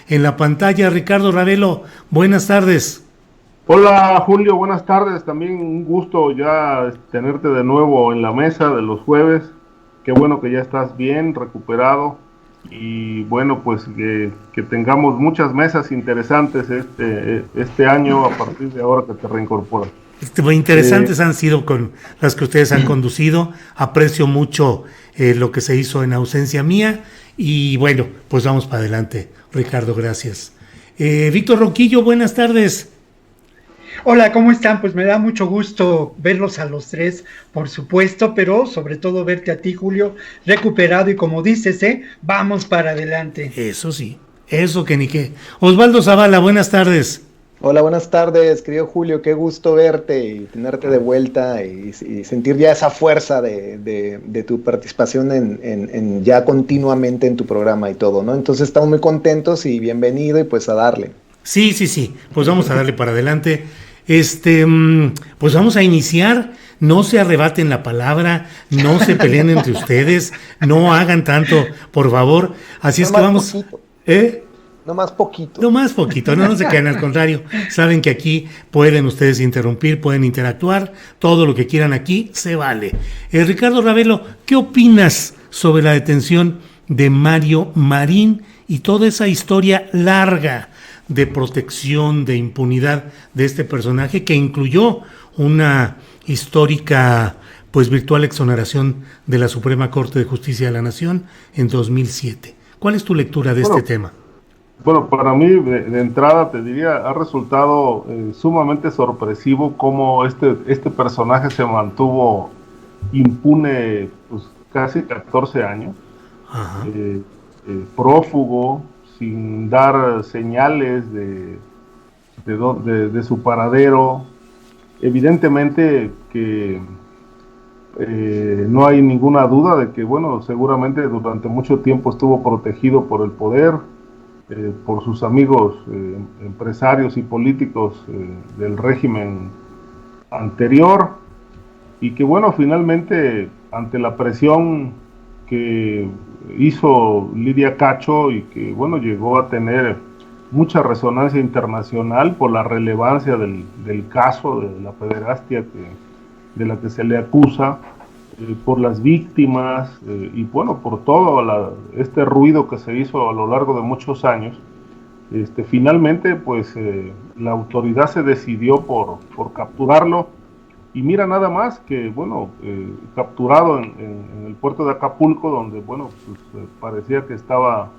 En la pantalla, Ricardo Ravelo, buenas tardes. Hola Julio, buenas tardes. También un gusto ya tenerte de nuevo en la mesa de los jueves. Qué bueno que ya estás bien, recuperado. Y bueno, pues que tengamos muchas mesas interesantes este año a partir de ahora que te reincorporas. Muy Eh, interesantes han sido con las que ustedes han conducido. Aprecio mucho lo que se hizo en ausencia mía. Y bueno, pues vamos para adelante, Ricardo, gracias. Víctor Ronquillo, buenas tardes. Hola, ¿cómo están? Pues me da mucho gusto verlos a los tres, por supuesto, pero sobre todo verte a ti, Julio, recuperado y como dices, vamos para adelante. Eso sí, eso que ni qué. Osvaldo Zavala, buenas tardes. Hola, buenas tardes, querido Julio, qué gusto verte y tenerte de vuelta y sentir ya esa fuerza de tu participación en ya continuamente en tu programa y todo, ¿no? Entonces estamos muy contentos y bienvenido y pues a darle. Sí, sí, sí. Pues vamos a darle para adelante. Pues vamos a iniciar. No se arrebaten la palabra, no se peleen entre ustedes, no hagan tanto, por favor. Así No es que más vamos. poquito, ¿Eh? no más poquito. No más poquito, no, no se queden, al contrario. Saben que aquí pueden ustedes interrumpir, pueden interactuar, todo lo que quieran aquí se vale. Ricardo Ravelo, ¿qué opinas sobre la detención de Mario Marín y toda esa historia larga de protección, de impunidad de este personaje que incluyó una histórica, pues virtual exoneración de la Suprema Corte de Justicia de la Nación en 2007? ¿Cuál es tu lectura de este bueno, tema? Bueno, para mí de entrada te diría, ha resultado sumamente sorpresivo cómo este personaje se mantuvo impune pues, casi 14 años, Ajá. prófugo, sin dar señales de su paradero. Evidentemente que no hay ninguna duda de que, bueno, seguramente durante mucho tiempo estuvo protegido por el poder, por sus amigos empresarios y políticos del régimen anterior, y que bueno, finalmente ante la presión que hizo Lidia Cacho y que bueno, llegó a tener mucha resonancia internacional por la relevancia del caso de la pederastia de la que se le acusa, por las víctimas y bueno, por todo este ruido que se hizo a lo largo de muchos años. Finalmente, pues la autoridad se decidió por capturarlo, y mira nada más que, bueno, capturado en el puerto de Acapulco, donde, bueno, pues parecía que estaba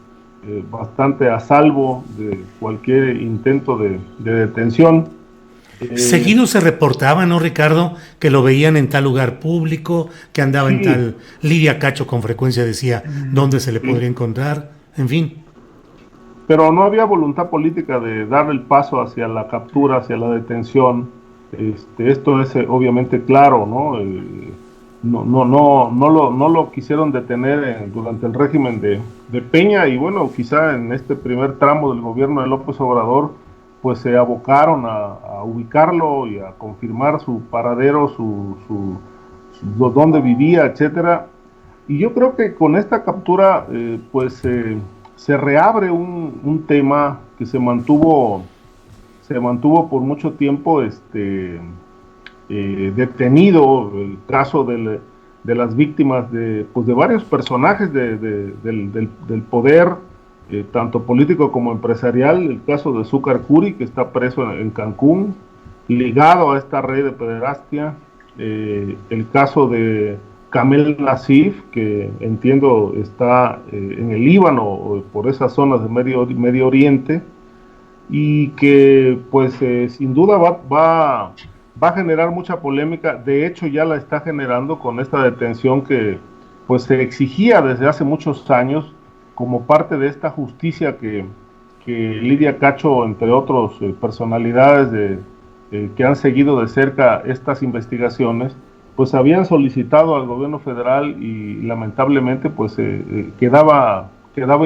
bastante a salvo de cualquier intento de detención. Eh, Seguido se reportaba, ¿no, Ricardo? Que lo veían en tal lugar público, que andaba en sí, tal. Lidia Cacho con frecuencia decía dónde se le podría sí, encontrar, en fin. pero no había voluntad política de dar el paso hacia la captura, hacia la detención. Esto es obviamente claro, ¿no? No lo quisieron detener durante el régimen de Peña, y bueno, quizá en este primer tramo del gobierno de López Obrador, pues se abocaron a ubicarlo y a confirmar su paradero, dónde vivía, etcétera. Y yo creo que con esta captura, pues se reabre un tema que se mantuvo por mucho tiempo detenido, el caso de las víctimas pues de varios personajes del poder, tanto político como empresarial. El caso de Zúcar Curi, que está preso en Cancún, ligado a esta red de pederastia. El caso de Kamel Nassif, que entiendo está en el Líbano, por esas zonas de Medio Oriente, y que pues sin duda va a generar mucha polémica. De hecho ya la está generando con esta detención que pues se exigía desde hace muchos años como parte de esta justicia que Lidia Cacho, entre otros personalidades que han seguido de cerca estas investigaciones, pues habían solicitado al gobierno federal, y lamentablemente pues quedaba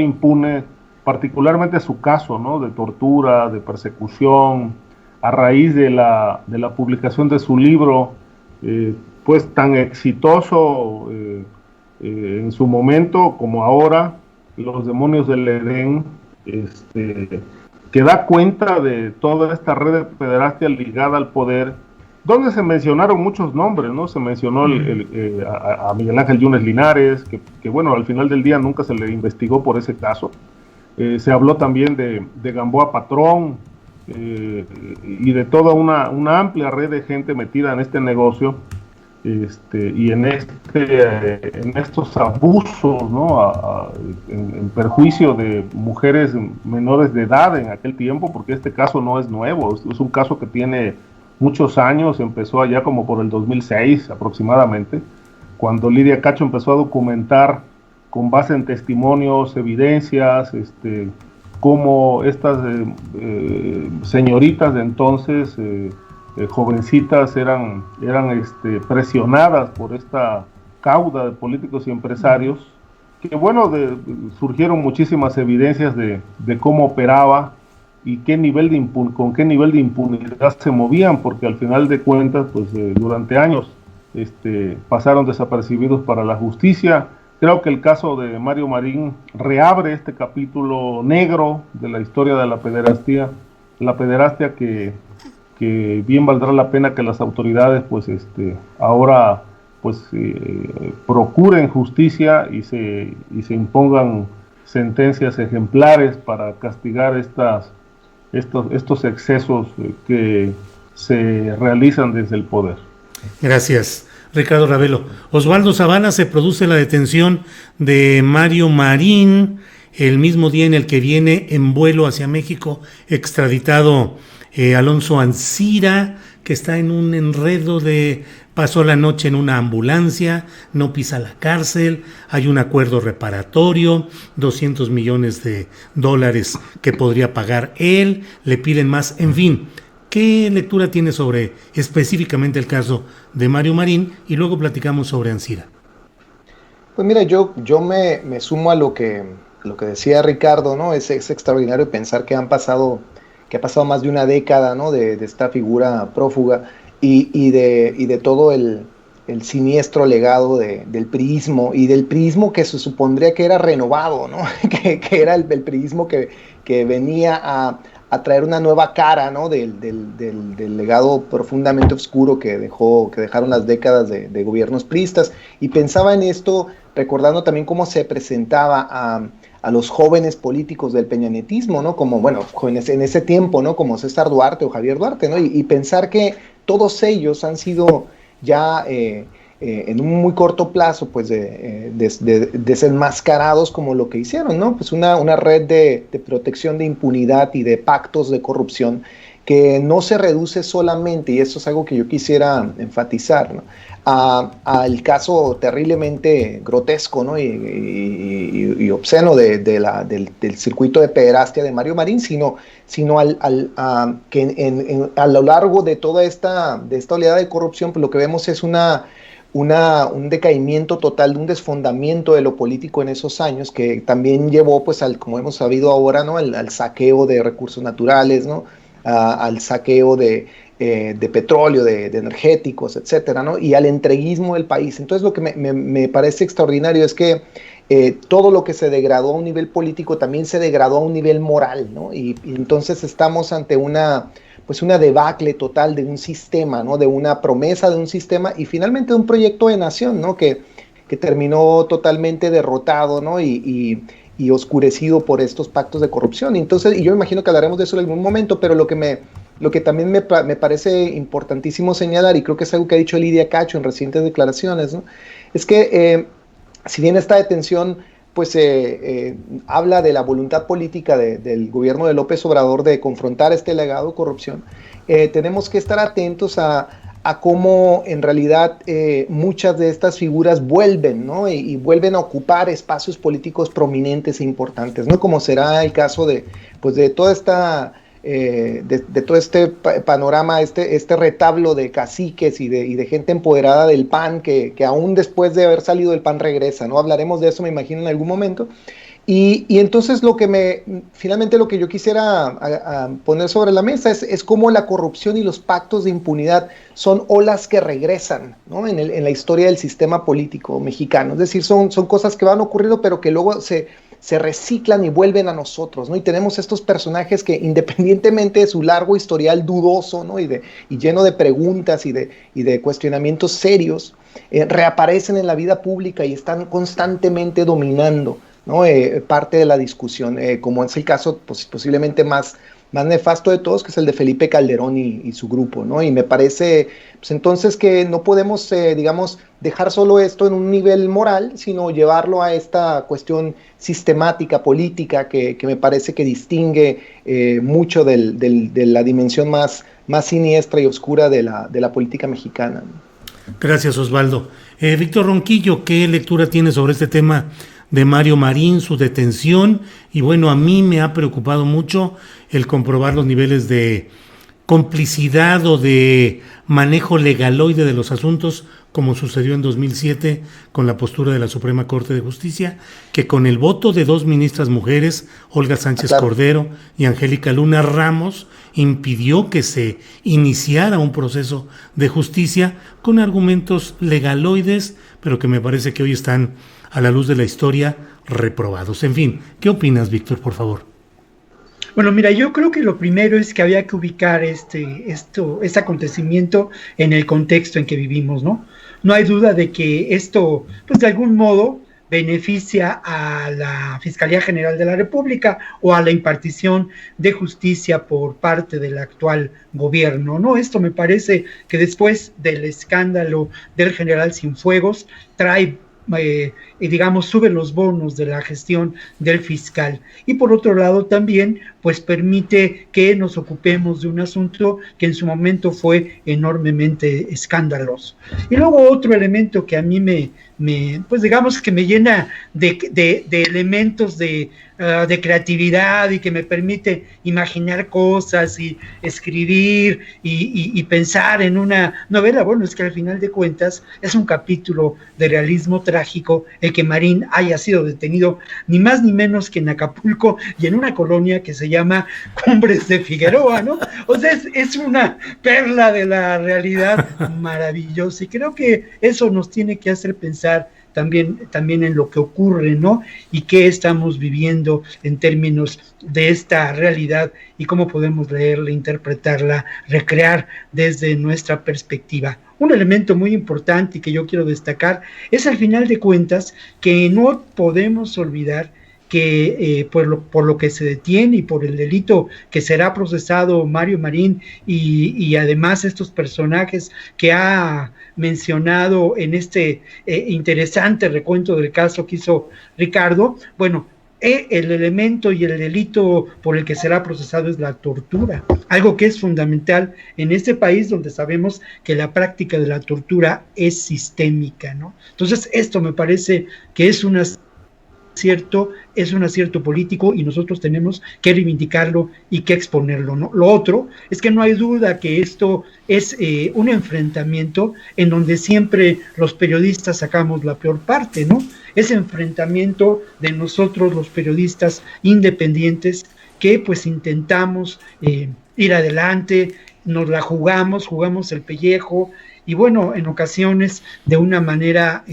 impune, particularmente su caso, ¿no? De tortura, de persecución, a raíz de la publicación de su libro, pues tan exitoso en su momento como ahora, Los demonios del Edén, que da cuenta de toda esta red de pederastia ligada al poder, donde se mencionaron muchos nombres, ¿no? Se mencionó a Miguel Ángel Yunes Linares, que bueno, al final del día nunca se le investigó por ese caso. Se habló también de Gamboa Patrón, y de toda una amplia red de gente metida en este negocio, y en estos abusos, ¿no? En perjuicio de mujeres menores de edad en aquel tiempo, porque este caso no es nuevo, es un caso que tiene muchos años, empezó allá como por el 2006 aproximadamente, cuando Lidia Cacho empezó a documentar con base en testimonios, evidencias, cómo estas señoritas de entonces, jovencitas, eran presionadas por esta cauda de políticos y empresarios, que bueno, surgieron muchísimas evidencias de cómo operaba y con qué nivel de impunidad se movían, porque al final de cuentas, pues durante años pasaron desapercibidos para la justicia. Creo que el caso de Mario Marín reabre este capítulo negro de la historia de la pederastia que bien valdrá la pena que las autoridades pues ahora pues procuren justicia y se impongan sentencias ejemplares para castigar estos excesos que se realizan desde el poder. Gracias, Ricardo Ravelo. Osvaldo Sabana, se produce la detención de Mario Marín el mismo día en el que viene en vuelo hacia México extraditado Alonso Ancira, que está en un enredo pasó la noche en una ambulancia, no pisa la cárcel, hay un acuerdo reparatorio, $200 millones que podría pagar él, le piden más, en fin. ¿Qué lectura tiene sobre específicamente el caso de Mario Marín? Y luego platicamos sobre Ancira. Pues mira, yo me sumo a lo que decía Ricardo, ¿no? Es extraordinario pensar que ha pasado más de una década, ¿no? de esta figura prófuga y de todo el siniestro legado del priismo, y del priismo que se supondría que era renovado, ¿no? que era el priismo que venía a traer una nueva cara, ¿no? del legado profundamente oscuro que dejaron las décadas de gobiernos priistas. Y pensaba en esto recordando también cómo se presentaba a los jóvenes políticos del peñanetismo, ¿no? Como, bueno, jóvenes en ese tiempo, ¿no? Como César Duarte o Javier Duarte, ¿no? Y pensar que todos ellos han sido ya en un muy corto plazo, pues, desenmascarados como lo que hicieron, ¿no? Pues una red de protección de impunidad y de pactos de corrupción que no se reduce solamente, y eso es algo que yo quisiera enfatizar, ¿no? Al caso terriblemente grotesco, ¿no? y obsceno del circuito de pederastia de Mario Marín, sino que a lo largo de toda esta oleada de corrupción, pues lo que vemos es un decaimiento total, un desfondamiento de lo político en esos años, que también llevó, pues, como hemos sabido ahora, ¿no? al saqueo de recursos naturales, ¿no? Al saqueo de petróleo, de energéticos, etcétera, ¿no? Y al entreguismo del país. Entonces, lo que me parece extraordinario es que todo lo que se degradó a un nivel político también se degradó a un nivel moral, ¿no? Y entonces estamos ante una debacle total de un sistema, ¿no? De una promesa de un sistema y finalmente de un proyecto de nación, ¿no? Que terminó totalmente derrotado, ¿no? Y oscurecido por estos pactos de corrupción. Entonces, y yo me imagino que hablaremos de eso en algún momento, pero lo que también me parece importantísimo señalar, y creo que es algo que ha dicho Lidia Cacho en recientes declaraciones, ¿no? Es que si bien esta detención pues habla de la voluntad política del gobierno de López Obrador de confrontar este legado de corrupción, tenemos que estar atentos a cómo en realidad muchas de estas figuras vuelven, ¿no? Y vuelven a ocupar espacios políticos prominentes e importantes, ¿no? Como será el caso de toda esta de todo este panorama, este retablo de caciques y de gente empoderada del PAN que aún después de haber salido del PAN regresa, ¿no? Hablaremos de eso, me imagino, en algún momento. Y entonces finalmente lo que yo quisiera a poner sobre la mesa es cómo la corrupción y los pactos de impunidad son olas que regresan, ¿no? en la historia del sistema político mexicano. Es decir, son cosas que van ocurriendo, pero que luego se se reciclan y vuelven a nosotros, ¿no? Y tenemos estos personajes que, independientemente de su largo historial dudoso, ¿no? y lleno de preguntas y de cuestionamientos serios, reaparecen en la vida pública y están constantemente dominando, ¿no? Parte de la discusión, como es el caso posiblemente más nefasto de todos, que es el de Felipe Calderón y su grupo, ¿no? Y me parece, pues entonces, que no podemos, digamos, dejar solo esto en un nivel moral, sino llevarlo a esta cuestión sistemática, política, que me parece que distingue mucho de la dimensión más siniestra y oscura de la política mexicana, ¿no? Gracias, Osvaldo. Víctor Ronquillo, ¿qué lectura tiene sobre este tema de Mario Marín, su detención? Y bueno, a mí me ha preocupado mucho el comprobar los niveles de complicidad o de manejo legaloide de los asuntos, como sucedió en 2007 con la postura de la Suprema Corte de Justicia, que con el voto de 2 ministras mujeres, Olga Sánchez Cordero y Angélica Luna Ramos, impidió que se iniciara un proceso de justicia con argumentos legaloides, pero que me parece que hoy están, a la luz de la historia, reprobados. En fin, ¿qué opinas, Víctor, por favor? Bueno, mira, yo creo que lo primero es que había que ubicar este acontecimiento en el contexto en que vivimos, ¿no? No hay duda de que esto, pues de algún modo, beneficia a la Fiscalía General de la República o a la impartición de justicia por parte del actual gobierno, ¿no? Esto me parece que después del escándalo del general Cienfuegos trae digamos, sube los bonos de la gestión del fiscal. Y por otro lado también, pues permite que nos ocupemos de un asunto que en su momento fue enormemente escandaloso. Y luego otro elemento que a mí pues digamos que me llena de elementos de creatividad y que me permite imaginar cosas y escribir y pensar en una novela. Bueno, es que al final de cuentas es un capítulo de realismo trágico el que Marín haya sido detenido ni más ni menos que en Acapulco y en una colonia que se llama Cumbres de Figueroa, ¿no? O sea, es una perla de la realidad maravillosa, y creo que eso nos tiene que hacer pensar también en lo que ocurre, ¿no? Y qué estamos viviendo en términos de esta realidad y cómo podemos leerla, interpretarla, recrear desde nuestra perspectiva. Un elemento muy importante y que yo quiero destacar es, al final de cuentas, que no podemos olvidar que por lo que se detiene y por el delito que será procesado Mario Marín y además estos personajes que ha mencionado en este interesante recuento del caso que hizo Ricardo, bueno, el elemento y el delito por el que será procesado es la tortura, algo que es fundamental en este país donde sabemos que la práctica de la tortura es sistémica, ¿no? Entonces esto me parece que es un acierto político y nosotros tenemos que reivindicarlo y que exponerlo, ¿no? Lo otro es que no hay duda que esto es un enfrentamiento en donde siempre los periodistas sacamos la peor parte, ¿no? Ese enfrentamiento de nosotros los periodistas independientes que pues intentamos ir adelante, nos la jugamos el pellejo y bueno, en ocasiones de una manera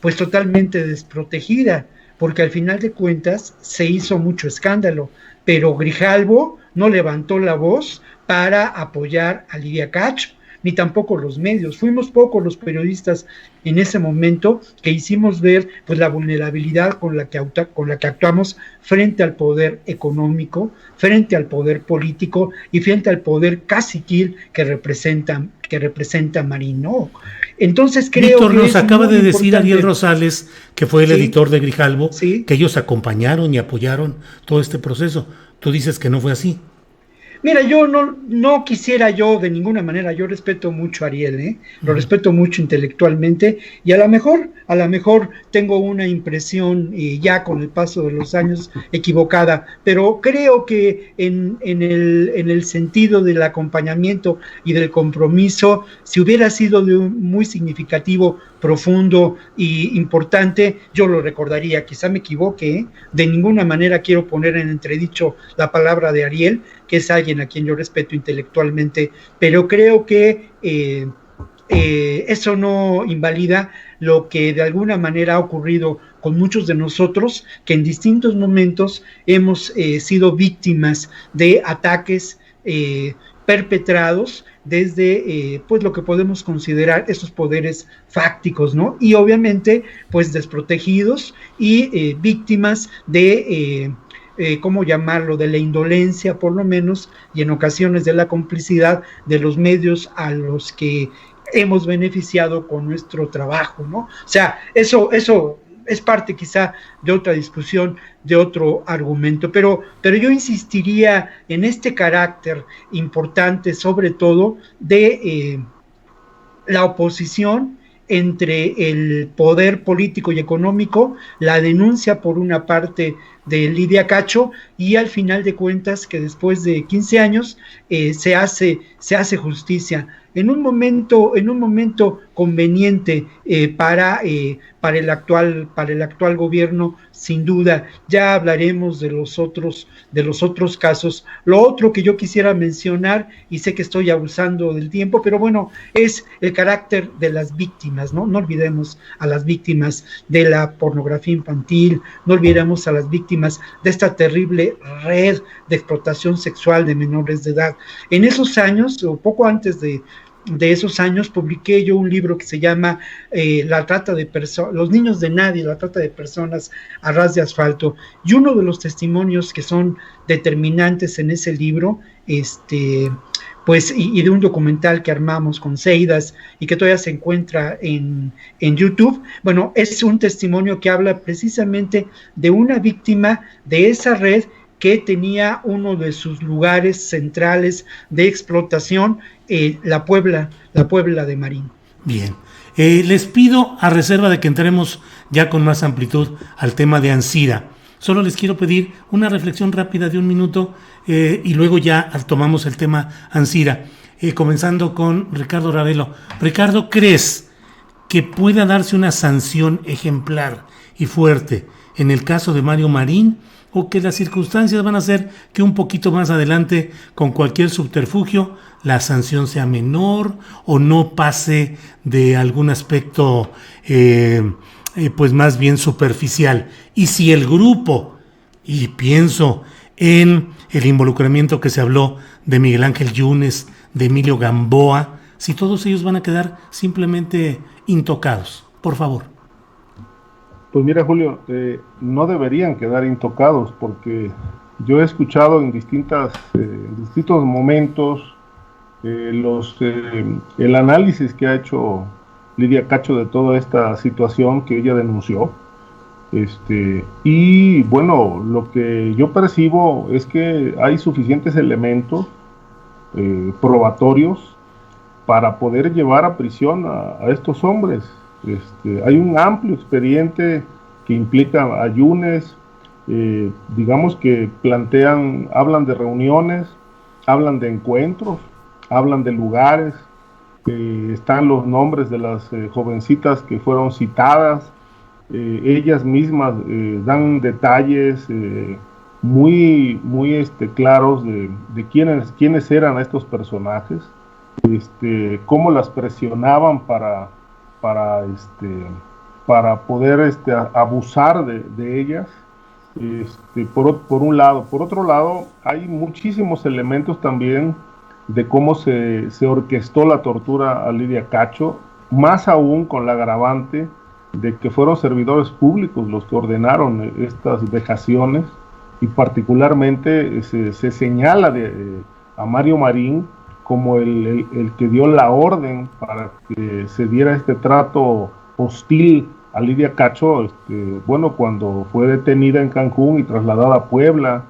pues totalmente desprotegida, porque al final de cuentas se hizo mucho escándalo, pero Grijalvo no levantó la voz para apoyar a Lidia Cacho, ni tampoco los medios. Fuimos pocos los periodistas en ese momento que hicimos ver pues la vulnerabilidad con la que actuamos frente al poder económico, frente al poder político y frente al poder caciquil que representa Marín, ¿no? Entonces creo Víctor, que nos acaba de decir Ariel Rosales, que fue el editor de Grijalvo, sí, que ellos acompañaron y apoyaron todo este proceso. Tú dices que no fue así. Mira, yo no quisiera yo de ninguna manera, yo respeto mucho a Ariel, lo respeto mucho intelectualmente y a lo mejor tengo una impresión ya con el paso de los años equivocada, pero creo que en el sentido del acompañamiento y del compromiso, si hubiera sido muy significativo, profundo y importante, yo lo recordaría. Quizá me equivoque, de ninguna manera quiero poner en entredicho la palabra de Ariel, que es alguien a quien yo respeto intelectualmente, pero creo que eso no invalida lo que de alguna manera ha ocurrido con muchos de nosotros, que en distintos momentos hemos sido víctimas de ataques perpetrados desde pues lo que podemos considerar esos poderes fácticos, ¿no? Y obviamente pues desprotegidos y víctimas de ¿cómo llamarlo?, de la indolencia por lo menos, y en ocasiones de la complicidad de los medios a los que hemos beneficiado con nuestro trabajo, ¿no? O sea, eso es parte quizá de otra discusión, de otro argumento, pero yo insistiría en este carácter importante, sobre todo, de la oposición entre el poder político y económico, la denuncia por una parte de Lidia Cacho, y al final de cuentas que después de 15 años se hace justicia en un momento conveniente para el actual gobierno, sin duda. Ya hablaremos de los otros casos. Lo otro que yo quisiera mencionar, y sé que estoy abusando del tiempo, pero bueno, es el carácter de las víctimas, ¿no? No olvidemos a las víctimas de la pornografía infantil, no olvidemos a las víctimas de esta terrible red de explotación sexual de menores de edad. En esos años, o poco antes de esos años, publiqué yo un libro que se llama La trata de personas, los niños de nadie, la trata de personas a ras de asfalto, y uno de los testimonios que son determinantes en ese libro, pues, y de un documental que armamos con Seidas y que todavía se encuentra en YouTube, bueno, es un testimonio que habla precisamente de una víctima de esa red que tenía uno de sus lugares centrales de explotación, la Puebla de Marín. Bien, les pido, a reserva de que entremos ya con más amplitud al tema de Ancira, solo les quiero pedir una reflexión rápida de un minuto y luego ya tomamos el tema Ancira, comenzando con Ricardo Ravelo. Ricardo, ¿crees que pueda darse una sanción ejemplar y fuerte en el caso de Mario Marín, o que las circunstancias van a hacer que un poquito más adelante, con cualquier subterfugio, la sanción sea menor o no pase de algún aspecto pues más bien superficial? Y si el grupo, y pienso en el involucramiento que se habló de Miguel Ángel Yunes, de Emilio Gamboa, si todos ellos van a quedar simplemente intocados, por favor. Pues mira, Julio, no deberían quedar intocados, porque yo he escuchado en distintos momentos el análisis que ha hecho Lidia Cacho de toda esta situación que ella denunció. Y bueno, lo que yo percibo es que hay suficientes elementos probatorios para poder llevar a prisión a estos hombres. Hay un amplio expediente que implica a Yunes, digamos que hablan de reuniones, hablan de encuentros, hablan de lugares, están los nombres de las jovencitas que fueron citadas, ellas mismas dan detalles muy claros de quiénes eran estos personajes, cómo las presionaban para poder abusar de ellas, por un lado. Por otro lado, hay muchísimos elementos también de cómo se orquestó la tortura a Lidia Cacho, más aún con la agravante de que fueron servidores públicos los que ordenaron estas vejaciones, y particularmente se señala a Mario Marín como el que dio la orden para que se diera este trato hostil a Lidia Cacho, cuando fue detenida en Cancún y trasladada a Puebla,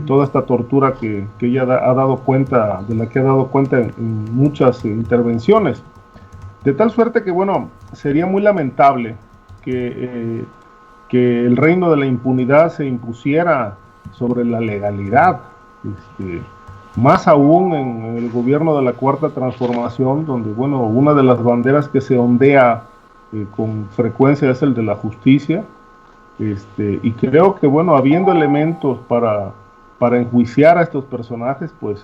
toda esta tortura que ella de la que ha dado cuenta en muchas intervenciones. De tal suerte que, bueno, sería muy lamentable que el reino de la impunidad se impusiera sobre la legalidad, más aún en el gobierno de la Cuarta Transformación, donde, bueno, una de las banderas que se ondea con frecuencia es el de la justicia, y creo que, bueno, habiendo elementos para enjuiciar a estos personajes, pues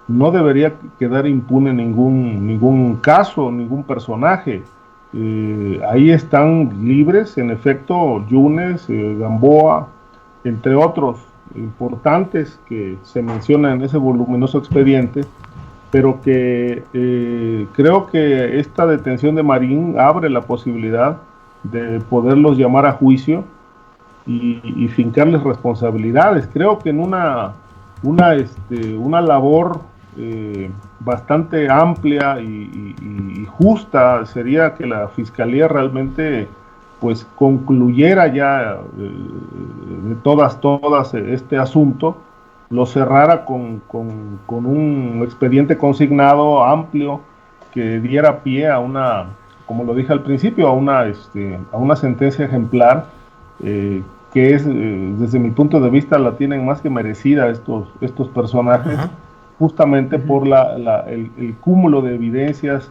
no debería quedar impune ningún caso, ningún personaje. Ahí están libres, en efecto, Yunes, Gamboa, entre otros importantes que se mencionan en ese voluminoso expediente, pero que creo que esta detención de Marín abre la posibilidad de poderlos llamar a juicio y fincarles responsabilidades. Creo que en una labor bastante amplia y justa sería que la Fiscalía realmente pues concluyera ya de todas este asunto, lo cerrara con un expediente consignado amplio que diera pie a una, como lo dije al principio, a una sentencia ejemplar, que es, desde mi punto de vista, la tienen más que merecida estos personajes. Ajá. Justamente por el cúmulo de evidencias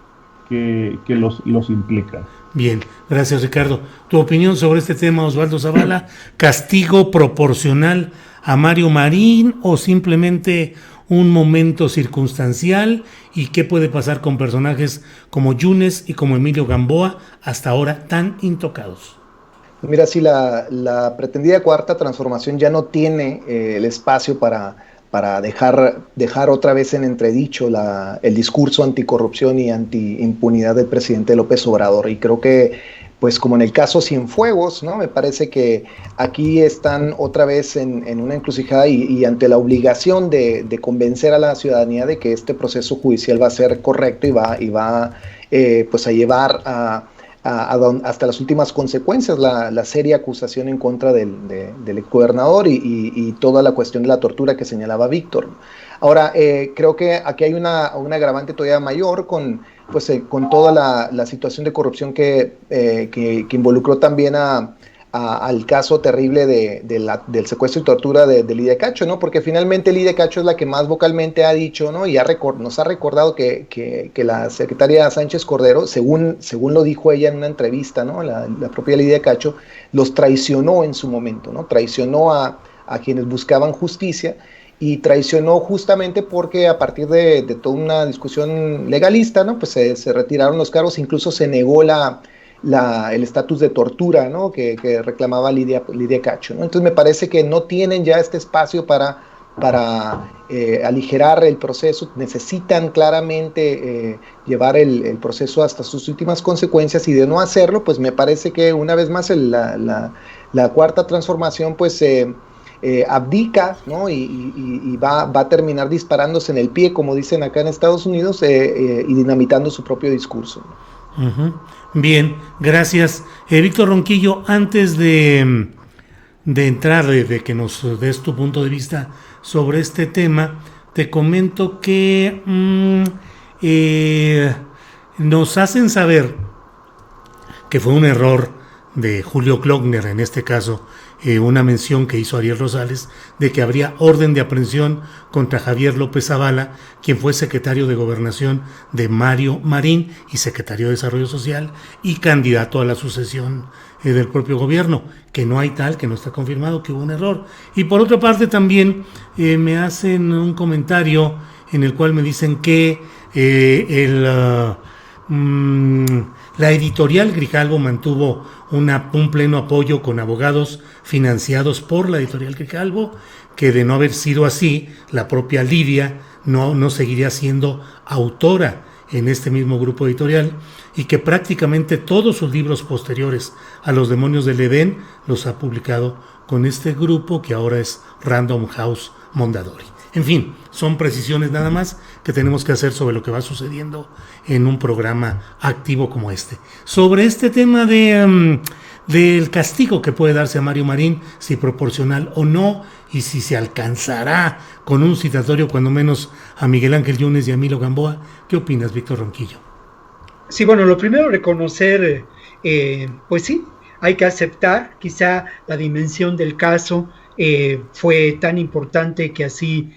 que los implican. Bien, gracias, Ricardo. ¿Tu opinión sobre este tema, Osvaldo Zavala? ¿Castigo proporcional a Mario Marín o simplemente un momento circunstancial? ¿Y qué puede pasar con personajes como Yunes y como Emilio Gamboa, hasta ahora tan intocados? Mira, si la pretendida cuarta transformación ya no tiene el espacio para dejar otra vez en entredicho el discurso anticorrupción y antiimpunidad del presidente López Obrador. Y creo que, pues como en el caso Cienfuegos, ¿no? Me parece que aquí están otra vez en una encrucijada y ante la obligación de convencer a la ciudadanía de que este proceso judicial va a ser correcto y va pues a llevar hasta las últimas consecuencias la seria acusación en contra del exgobernador y toda la cuestión de la tortura que señalaba Víctor. Ahora, creo que aquí hay un agravante todavía mayor con toda la situación de corrupción que involucró también al caso terrible del secuestro y tortura de Lidia Cacho, ¿no? Porque finalmente Lidia Cacho es la que más vocalmente ha dicho, ¿no? Y nos ha recordado que la secretaria Sánchez Cordero, según lo dijo ella en una entrevista, ¿no? La propia Lidia Cacho los traicionó en su momento, ¿no? Traicionó a quienes buscaban justicia y traicionó justamente porque a partir de toda una discusión legalista, ¿no? Pues se retiraron los cargos, incluso se negó el estatus de tortura, ¿no? que reclamaba Lidia Cacho, ¿no? Entonces me parece que no tienen ya este espacio para aligerar el proceso, necesitan claramente llevar el proceso hasta sus últimas consecuencias, y de no hacerlo, pues me parece que una vez más la cuarta transformación pues abdica, ¿no? y va a terminar disparándose en el pie, como dicen acá en Estados Unidos, y dinamitando su propio discurso. Uh-huh. Bien, gracias. Víctor Ronquillo, antes de entrar, de que nos des tu punto de vista sobre este tema, te comento que nos hacen saber que fue un error de Julio Klockner, en este caso, una mención que hizo Ariel Rosales de que habría orden de aprehensión contra Javier López Zavala, quien fue secretario de Gobernación de Mario Marín y secretario de Desarrollo Social y candidato a la sucesión del propio gobierno, que no hay tal, que no está confirmado, que hubo un error. Y por otra parte también me hacen un comentario en el cual me dicen que la editorial Grijalbo mantuvo un pleno apoyo con abogados financiados por la editorial Grijalbo, que de no haber sido así, la propia Lidia no seguiría siendo autora en este mismo grupo editorial, y que prácticamente todos sus libros posteriores a Los Demonios del Edén los ha publicado con este grupo que ahora es Random House Mondadori. En fin, son precisiones nada más que tenemos que hacer sobre lo que va sucediendo en un programa activo como este. Sobre este tema del castigo que puede darse a Mario Marín, si proporcional o no, y si se alcanzará con un citatorio cuando menos a Miguel Ángel Yunes y a Emilio Gamboa, ¿qué opinas, Víctor Ronquillo? Sí, bueno, lo primero reconocer, pues sí, hay que aceptar, quizá la dimensión del caso fue tan importante que así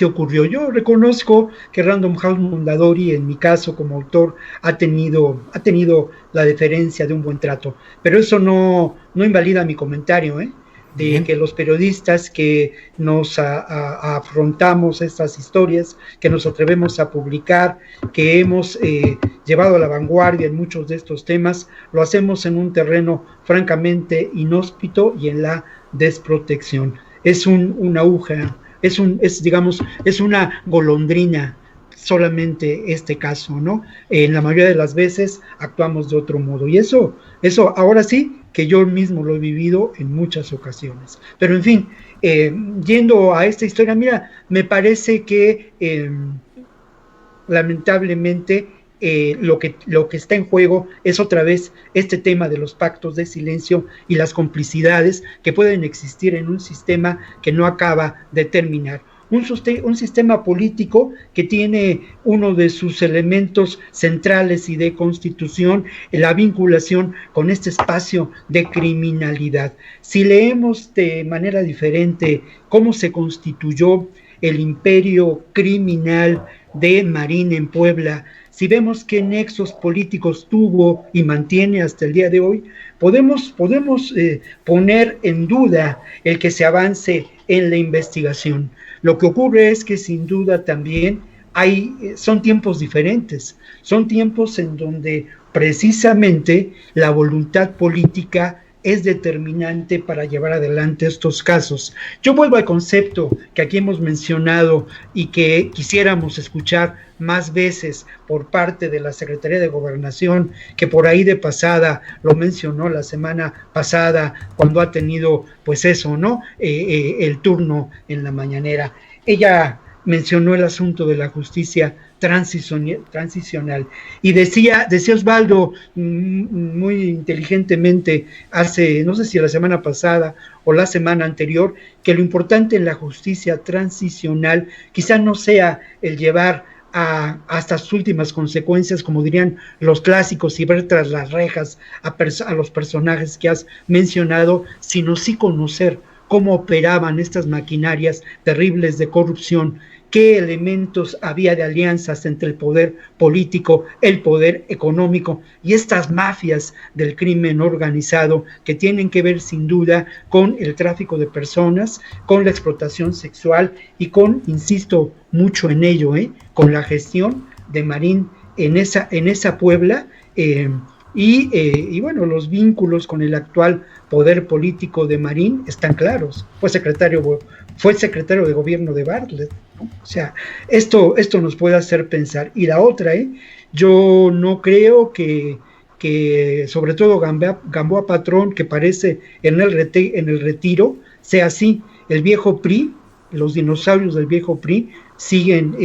ocurrió. Yo reconozco que Random House Mondadori, en mi caso como autor, ha tenido la deferencia de un buen trato, pero eso no invalida mi comentario, de que los periodistas que nos afrontamos estas historias, que nos atrevemos a publicar, que hemos llevado a la vanguardia en muchos de estos temas, lo hacemos en un terreno francamente inhóspito y en la desprotección. Es una aguja, es una golondrina solamente este caso, ¿no? En la mayoría de las veces actuamos de otro modo, y eso ahora sí que yo mismo lo he vivido en muchas ocasiones. Pero en fin, yendo a esta historia, mira, me parece que lamentablemente lo que está en juego es otra vez este tema de los pactos de silencio y las complicidades que pueden existir en un sistema que no acaba de terminar. Un sistema político que tiene uno de sus elementos centrales y de constitución, la vinculación con este espacio de criminalidad. Si leemos de manera diferente cómo se constituyó el imperio criminal de Marín en Puebla, si vemos qué nexos políticos tuvo y mantiene hasta el día de hoy, podemos poner en duda el que se avance en la investigación. Lo que ocurre es que sin duda también son tiempos diferentes, son tiempos en donde precisamente la voluntad política es determinante para llevar adelante estos casos. Yo vuelvo al concepto que aquí hemos mencionado y que quisiéramos escuchar más veces por parte de la Secretaría de Gobernación, que por ahí de pasada lo mencionó la semana pasada cuando ha tenido, pues eso, ¿no? El turno en la mañanera. Ella mencionó el asunto de la justicia transicional y decía Osvaldo muy inteligentemente hace, no sé si la semana pasada o la semana anterior, que lo importante en la justicia transicional quizá no sea el llevar hasta sus últimas consecuencias, como dirían los clásicos, y ver tras las rejas a los personajes que has mencionado, sino sí conocer cómo operaban estas maquinarias terribles de corrupción, qué elementos había de alianzas entre el poder político, el poder económico y estas mafias del crimen organizado que tienen que ver sin duda con el tráfico de personas, con la explotación sexual y con, insisto mucho en ello, con la gestión de Marín en esa Puebla, y bueno, los vínculos con el actual poder político de Marín están claros. Fue secretario de gobierno de Bartlett, ¿no? O sea, esto nos puede hacer pensar. Y la otra, yo no creo que sobre todo Gamboa Patrón, que parece en el retiro, sea así. El viejo PRI, los dinosaurios del viejo PRI siguen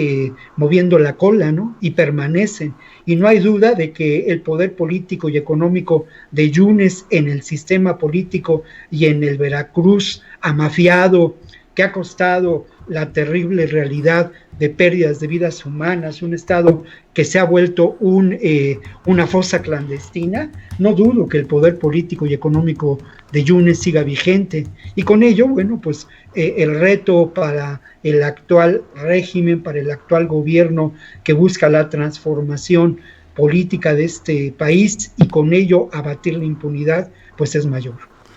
moviendo la cola, ¿no? Y permanecen. Y no hay duda de que el poder político y económico de Yunes en el sistema político y en el Veracruz amafiado, que ha costado la terrible realidad de pérdidas de vidas humanas, un estado que se ha vuelto una fosa clandestina, no dudo que el poder político y económico de Yunes siga vigente. Y con ello, bueno, pues el reto para el actual régimen, para el actual gobierno que busca la transformación política de este país y con ello abatir la impunidad, pues es mayor.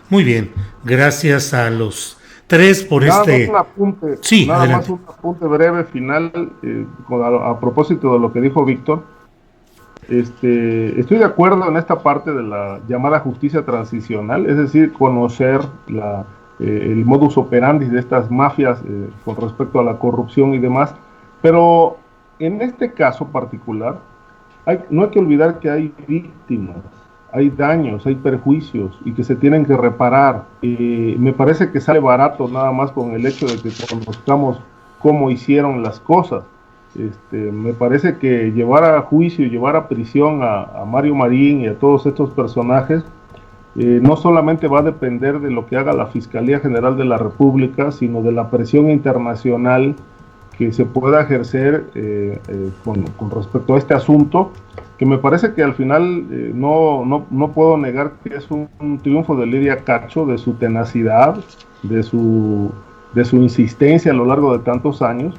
Muy bien, gracias a los tres por nada más un apunte breve final a propósito de lo que dijo Víctor. Estoy de acuerdo en esta parte de la llamada justicia transicional, es decir, conocer el modus operandi de estas mafias con respecto a la corrupción y demás, pero en este caso particular no hay que olvidar que hay víctimas, hay daños, hay perjuicios y que se tienen que reparar. Me parece que sale barato nada más con el hecho de que conozcamos cómo hicieron las cosas. Me parece que llevar a juicio, llevar a prisión a Mario Marín y a todos estos personajes no solamente va a depender de lo que haga la Fiscalía General de la República, sino de la presión internacional que se pueda ejercer con respecto a este asunto, que me parece que al final no puedo negar que es un triunfo de Lidia Cacho, de su tenacidad, de su insistencia a lo largo de tantos años,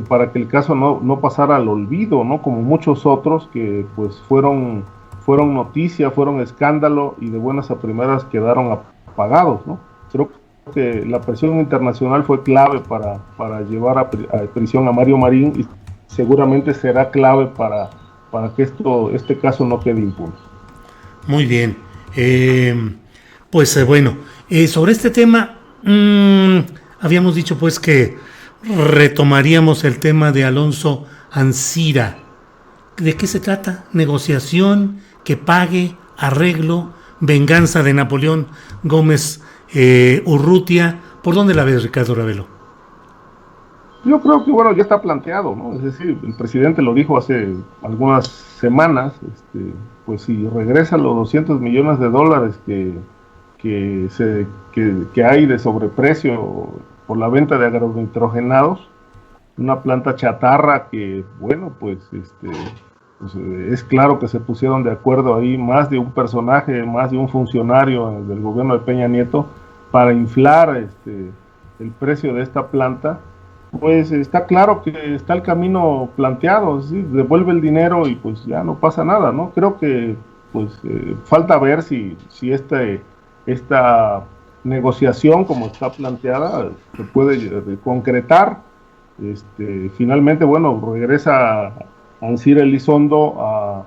para que el caso no pasara al olvido, ¿no? Como muchos otros que pues fueron noticia, fueron escándalo y de buenas a primeras quedaron apagados, ¿no? creo que la presión internacional fue clave para llevar a prisión a Mario Marín, y seguramente será clave para que este caso no quede impune. Muy bien. Bueno, sobre este tema, habíamos dicho pues que retomaríamos el tema de Alonso Ancira. ¿De qué se trata? ¿Negociación? ¿Que pague? ¿Arreglo? ¿Venganza de Napoleón Gómez Urrutia? ¿Por dónde la ves, Ricardo Ravelo? Yo creo que, bueno, ya está planteado, ¿no? Es decir, el presidente lo dijo hace algunas semanas, pues si regresa los $200 millones que hay de sobreprecio por la venta de agronitrogenados, una planta chatarra que, bueno, pues es claro que se pusieron de acuerdo ahí más de un personaje, más de un funcionario del gobierno de Peña Nieto para inflar el precio de esta planta. Pues está claro que está el camino planteado, ¿sí? Devuelve el dinero y pues ya no pasa nada, ¿no? Creo que pues falta ver si esta negociación como está planteada se puede concretar. Finalmente, bueno, regresa Ancira Elizondo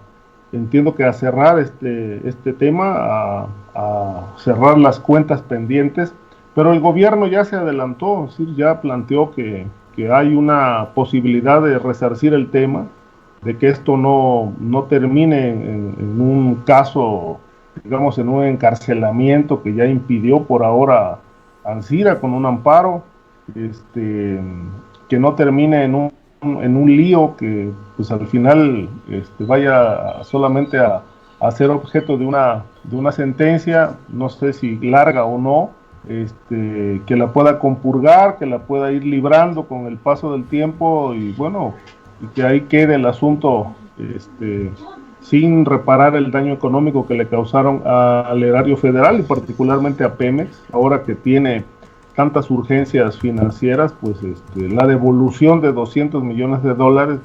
entiendo que a cerrar este tema, a cerrar las cuentas pendientes, pero el gobierno ya se adelantó, es decir, ya planteó que hay una posibilidad de resarcir el tema, de que esto no termine en un caso, digamos, en un encarcelamiento que ya impidió por ahora Ancira con un amparo, que no termine en un lío que pues al final vaya solamente a ser objeto de una sentencia, no sé si larga o no, que la pueda compurgar, que la pueda ir librando con el paso del tiempo y bueno, y que ahí quede el asunto sin reparar el daño económico que le causaron al erario federal y particularmente a Pemex, ahora que tiene tantas urgencias financieras, pues la devolución de $200 millones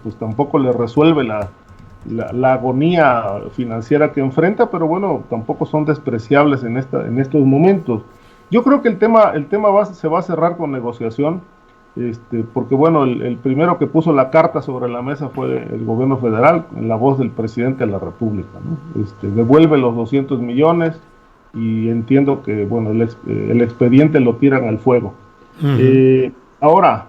pues tampoco le resuelve la agonía financiera que enfrenta, pero bueno, tampoco son despreciables en estos momentos. Yo creo que el tema se va a cerrar con negociación, porque bueno, el primero que puso la carta sobre la mesa fue el gobierno federal, en la voz del presidente de la República, ¿no? Devuelve los 200 millones y entiendo que bueno, el expediente lo tiran al fuego. Uh-huh. Ahora,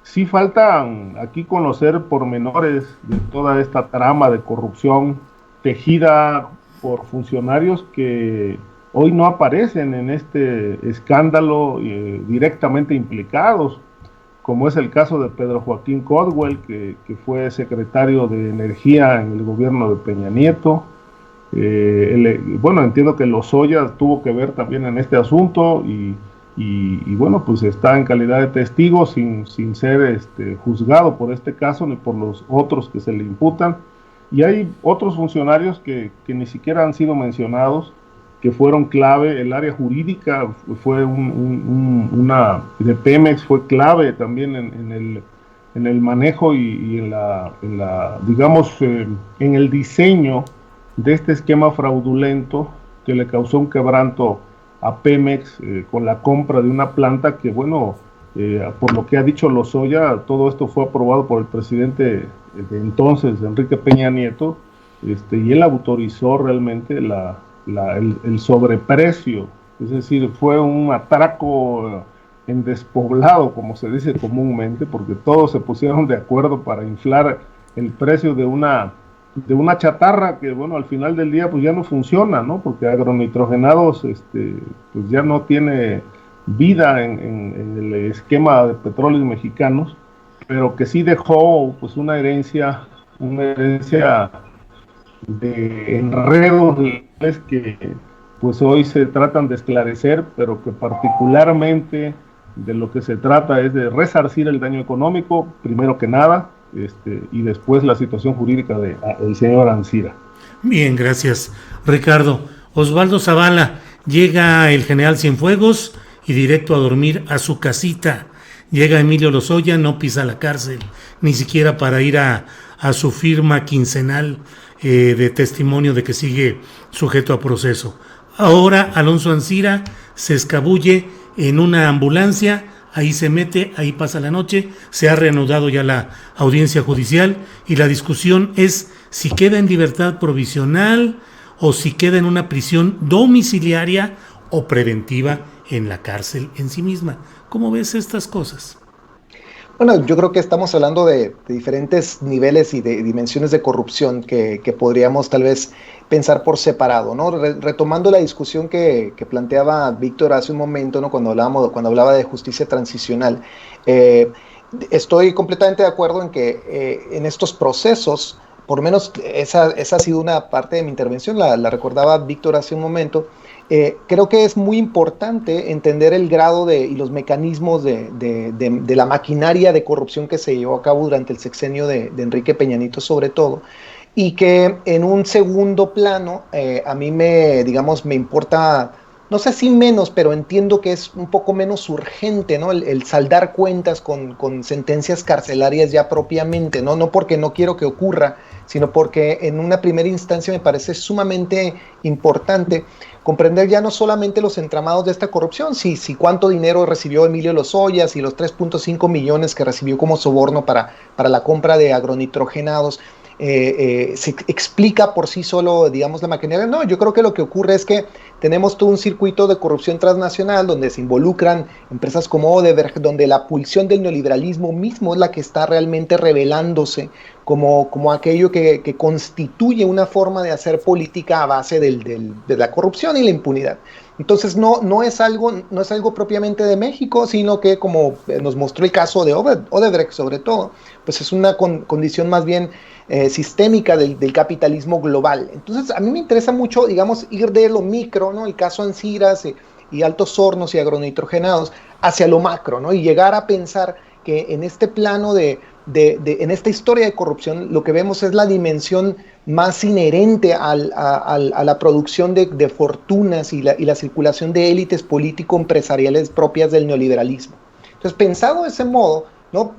sí faltan aquí conocer pormenores de toda esta trama de corrupción tejida por funcionarios que hoy no aparecen en este escándalo directamente implicados, como es el caso de Pedro Joaquín Codwell, que fue secretario de Energía en el gobierno de Peña Nieto. Bueno, entiendo que Lozoya tuvo que ver también en este asunto y bueno, pues está en calidad de testigo sin ser juzgado por este caso ni por los otros que se le imputan. Y hay otros funcionarios que ni siquiera han sido mencionados, que fueron clave. El área jurídica fue una de Pemex, fue clave también en el manejo y en la digamos, en el diseño de este esquema fraudulento que le causó un quebranto a Pemex con la compra de una planta que, bueno, por lo que ha dicho Lozoya, todo esto fue aprobado por el presidente de entonces, Enrique Peña Nieto, y él autorizó realmente el sobreprecio, es decir, fue un atraco en despoblado, como se dice comúnmente, porque todos se pusieron de acuerdo para inflar el precio de una chatarra que, bueno, al final del día pues ya no funciona, ¿no? Porque agronitrogenados pues ya no tiene vida en el esquema de petróleos mexicanos, pero que sí dejó pues una herencia de enredos que pues hoy se tratan de esclarecer, pero que particularmente de lo que se trata es de resarcir el daño económico, primero que nada, y después la situación jurídica del señor Ancira. Bien, gracias, Ricardo. Osvaldo Zavala, llega el general Cienfuegos y directo a dormir a su casita. Llega Emilio Lozoya, no pisa la cárcel, ni siquiera para ir a su firma quincenal de testimonio de que sigue sujeto a proceso. Ahora Alonso Ancira se escabulle en una ambulancia, ahí se mete, ahí pasa la noche, se ha reanudado ya la audiencia judicial y la discusión es si queda en libertad provisional o si queda en una prisión domiciliaria o preventiva en la cárcel en sí misma. ¿Cómo ves estas cosas? Bueno, yo creo que estamos hablando de diferentes niveles y de dimensiones de corrupción que podríamos tal vez pensar por separado, ¿no? Retomando la discusión que planteaba Víctor hace un momento, ¿no? Cuando hablaba de justicia transicional, estoy completamente de acuerdo en que en estos procesos, por lo menos esa ha sido una parte de mi intervención, la recordaba Víctor hace un momento. Creo que es muy importante entender el grado y los mecanismos de la maquinaria de corrupción que se llevó a cabo durante el sexenio de Enrique Peña Nieto sobre todo, y que en un segundo plano a mí me importa, no sé si menos, pero entiendo que es un poco menos urgente, ¿no? El saldar cuentas con sentencias carcelarias ya propiamente, ¿no? No porque no quiero que ocurra, sino porque en una primera instancia me parece sumamente importante comprender ya no solamente los entramados de esta corrupción, si cuánto dinero recibió Emilio Lozoya, si los 3.5 millones que recibió como soborno para la compra de agronitrogenados, se explica por sí solo, digamos, la maquinaria. No, yo creo que lo que ocurre es que tenemos todo un circuito de corrupción transnacional donde se involucran empresas como Odebrecht, donde la pulsión del neoliberalismo mismo es la que está realmente revelándose como aquello que constituye una forma de hacer política a base de la corrupción y la impunidad. Entonces no es algo propiamente de México, sino que, como nos mostró el caso de Odebrecht sobre todo, pues es una condición más bien sistémica del capitalismo global. Entonces a mí me interesa mucho, digamos, ir de lo micro, ¿no? El caso Anciras y Altos Hornos y agronitrogenados hacia lo macro, ¿no? Y llegar a pensar que en este plano en esta historia de corrupción, lo que vemos es la dimensión más inherente a la producción de fortunas y la circulación de élites político-empresariales propias del neoliberalismo. Entonces, pensado de ese modo, ¿no?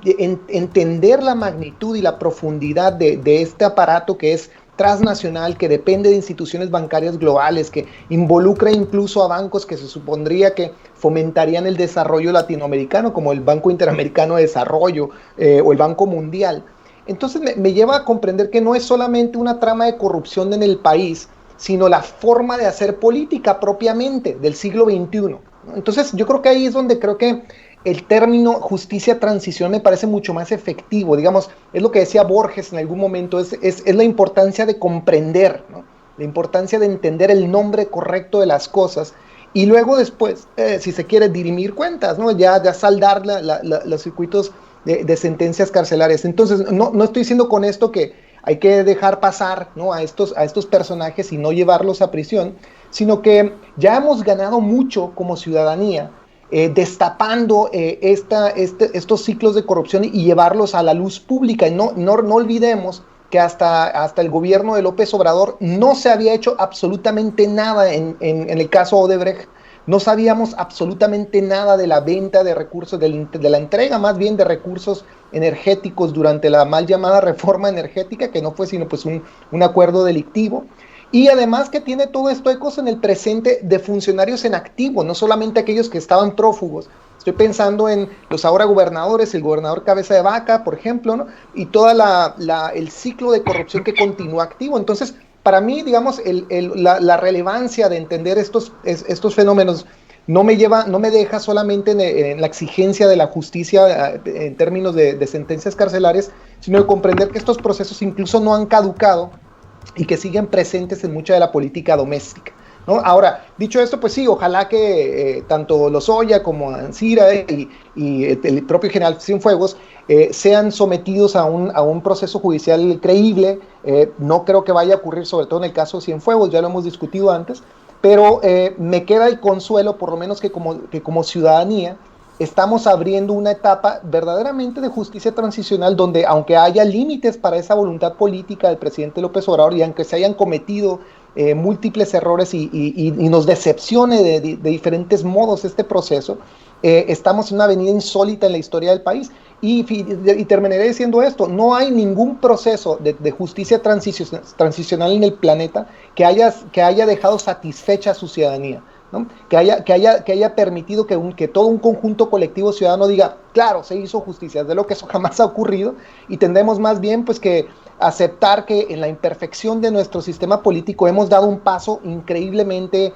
Entender la magnitud y la profundidad de este aparato que es transnacional, que depende de instituciones bancarias globales, que involucra incluso a bancos que se supondría que fomentarían el desarrollo latinoamericano, como el Banco Interamericano de Desarrollo o el Banco Mundial. Entonces me lleva a comprender que no es solamente una trama de corrupción en el país, sino la forma de hacer política propiamente del siglo XXI. Entonces yo creo que ahí es donde creo que el término justicia transición me parece mucho más efectivo. Digamos, es lo que decía Borges en algún momento, es la importancia de comprender, ¿no? La importancia de entender el nombre correcto de las cosas y luego después, si se quiere, dirimir cuentas, ¿no? Ya saldar los circuitos de sentencias carcelarias. Entonces, no estoy diciendo con esto que hay que dejar pasar, ¿no? a estos personajes y no llevarlos a prisión, sino que ya hemos ganado mucho como ciudadanía, destapando estos ciclos de corrupción y llevarlos a la luz pública. Y no olvidemos que hasta el gobierno de López Obrador no se había hecho absolutamente nada en el caso Odebrecht. No sabíamos absolutamente nada de la venta de recursos, de la entrega más bien de recursos energéticos durante la mal llamada reforma energética, que no fue sino pues un acuerdo delictivo. Y además que tiene todo esto ecos en el presente de funcionarios en activo, no solamente aquellos que estaban prófugos. Estoy pensando en los ahora gobernadores, el gobernador Cabeza de Vaca, por ejemplo, ¿no? Y todo el ciclo de corrupción que continúa activo. Entonces, para mí, digamos, la relevancia de entender estos fenómenos no me deja solamente en la exigencia de la justicia en términos de sentencias carcelarias, sino de comprender que estos procesos incluso no han caducado y que siguen presentes en mucha de la política doméstica, ¿no? Ahora, dicho esto, pues sí, ojalá que tanto Lozoya como Ancira y el propio general Cienfuegos sean sometidos a un proceso judicial creíble. No creo que vaya a ocurrir, sobre todo en el caso de Cienfuegos, ya lo hemos discutido antes, pero me queda el consuelo, por lo menos que como ciudadanía, estamos abriendo una etapa verdaderamente de justicia transicional donde, aunque haya límites para esa voluntad política del presidente López Obrador y aunque se hayan cometido múltiples errores y nos decepcione de diferentes modos este proceso, estamos en una avenida insólita en la historia del país. Y terminaré diciendo esto: no hay ningún proceso de justicia transicional en el planeta que haya dejado satisfecha a su ciudadanía. ¿no? Que haya permitido que todo un conjunto colectivo ciudadano diga, claro, se hizo justicia, de lo que eso jamás ha ocurrido, y tendremos más bien pues que aceptar que en la imperfección de nuestro sistema político hemos dado un paso increíblemente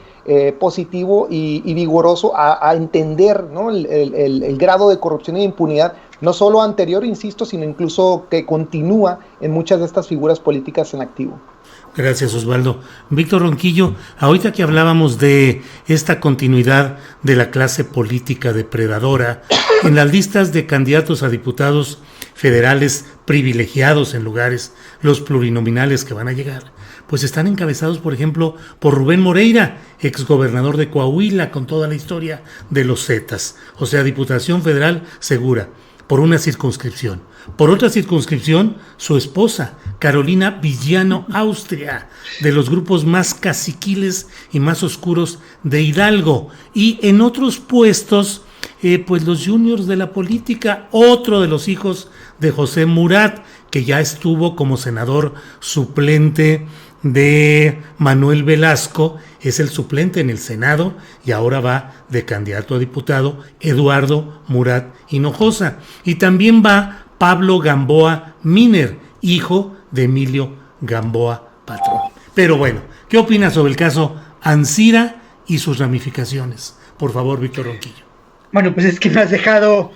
positivo y vigoroso a entender, ¿no? el grado de corrupción e impunidad, no solo anterior, insisto, sino incluso que continúa en muchas de estas figuras políticas en activo. Gracias, Osvaldo. Víctor Ronquillo, ahorita que hablábamos de esta continuidad de la clase política depredadora, en las listas de candidatos a diputados federales privilegiados en lugares, los plurinominales que van a llegar, pues están encabezados, por ejemplo, por Rubén Moreira, exgobernador de Coahuila, con toda la historia de los Zetas, o sea, Diputación Federal segura, por una circunscripción. Por otra circunscripción, su esposa, Carolina Villano Austria, de los grupos más caciquiles y más oscuros de Hidalgo. Y en otros puestos, pues los juniors de la política, otro de los hijos de José Murat, que ya estuvo como senador suplente de Manuel Velasco, es el suplente en el Senado y ahora va de candidato a diputado Eduardo Murat Hinojosa. Y también va Pablo Gamboa Miner, hijo de Emilio Gamboa Patrón. Pero bueno, ¿qué opinas sobre el caso Ancira y sus ramificaciones? Por favor, Víctor Ronquillo. Bueno, pues es que me has dejado,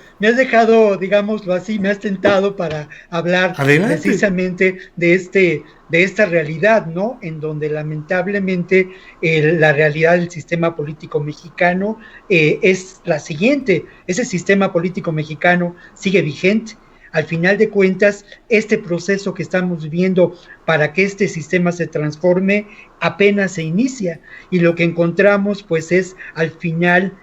digámoslo así, me has tentado para hablar Adelante. Precisamente de esta realidad, ¿no? En donde lamentablemente la realidad del sistema político mexicano es la siguiente. Ese sistema político mexicano sigue vigente. Al final de cuentas, este proceso que estamos viviendo para que este sistema se transforme apenas se inicia, y lo que encontramos pues es al final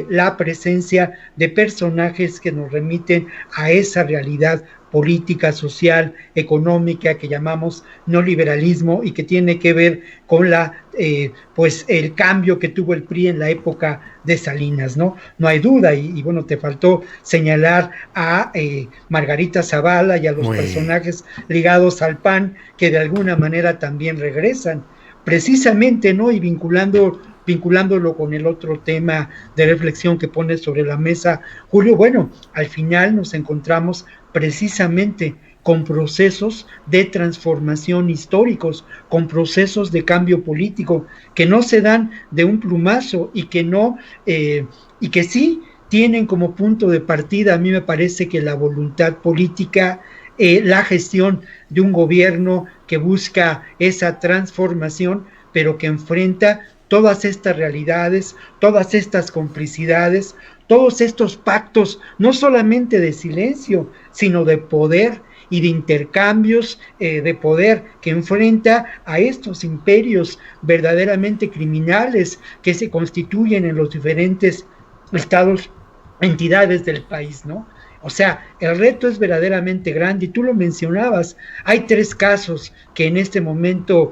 la presencia de personajes que nos remiten a esa realidad política, social, económica que llamamos neoliberalismo y que tiene que ver con pues el cambio que tuvo el PRI en la época de Salinas, ¿no? No hay duda, y bueno, te faltó señalar a Margarita Zavala y a los personajes ligados al PAN que de alguna manera también regresan, precisamente, ¿no? Y vinculándolo con el otro tema de reflexión que pone sobre la mesa Julio, bueno, al final nos encontramos precisamente con procesos de transformación históricos, con procesos de cambio político que no se dan de un plumazo y que sí tienen como punto de partida, a mí me parece que la voluntad política, la gestión de un gobierno que busca esa transformación, pero que enfrenta todas estas realidades, todas estas complicidades, todos estos pactos, no solamente de silencio, sino de poder y de intercambios de poder, que enfrenta a estos imperios verdaderamente criminales que se constituyen en los diferentes estados, entidades del país, ¿no? O sea, el reto es verdaderamente grande, y tú lo mencionabas, hay 3 casos que en este momento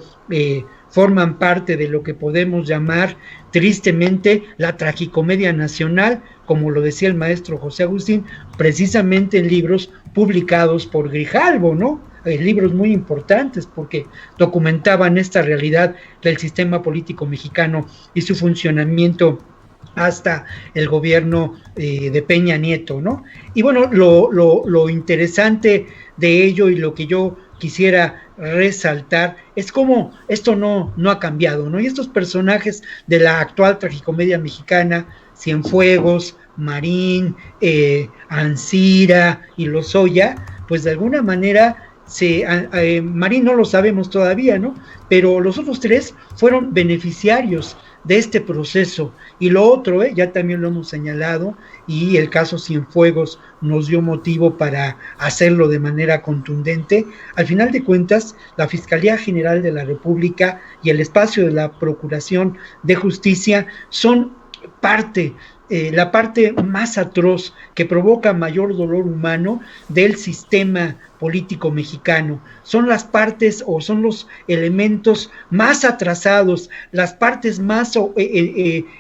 forman parte de lo que podemos llamar tristemente la tragicomedia nacional, como lo decía el maestro José Agustín, precisamente en libros publicados por Grijalvo, ¿no? Libros muy importantes porque documentaban esta realidad del sistema político mexicano y su funcionamiento hasta el gobierno de Peña Nieto, ¿no? Y bueno, lo interesante de ello y lo que yo quisiera resaltar es cómo esto no ha cambiado, ¿no? Y estos personajes de la actual tragicomedia mexicana, Cienfuegos, Marín, Ancira y Lozoya, pues de alguna manera Marín no lo sabemos todavía, ¿no? Pero los otros 3 fueron beneficiarios de este proceso. Y lo otro, ya también lo hemos señalado, y el caso Cienfuegos nos dio motivo para hacerlo de manera contundente. Al final de cuentas, la Fiscalía General de la República y el espacio de la Procuración de Justicia son la parte más atroz que provoca mayor dolor humano del sistema político mexicano. Son las partes o son los elementos más atrasados, las partes más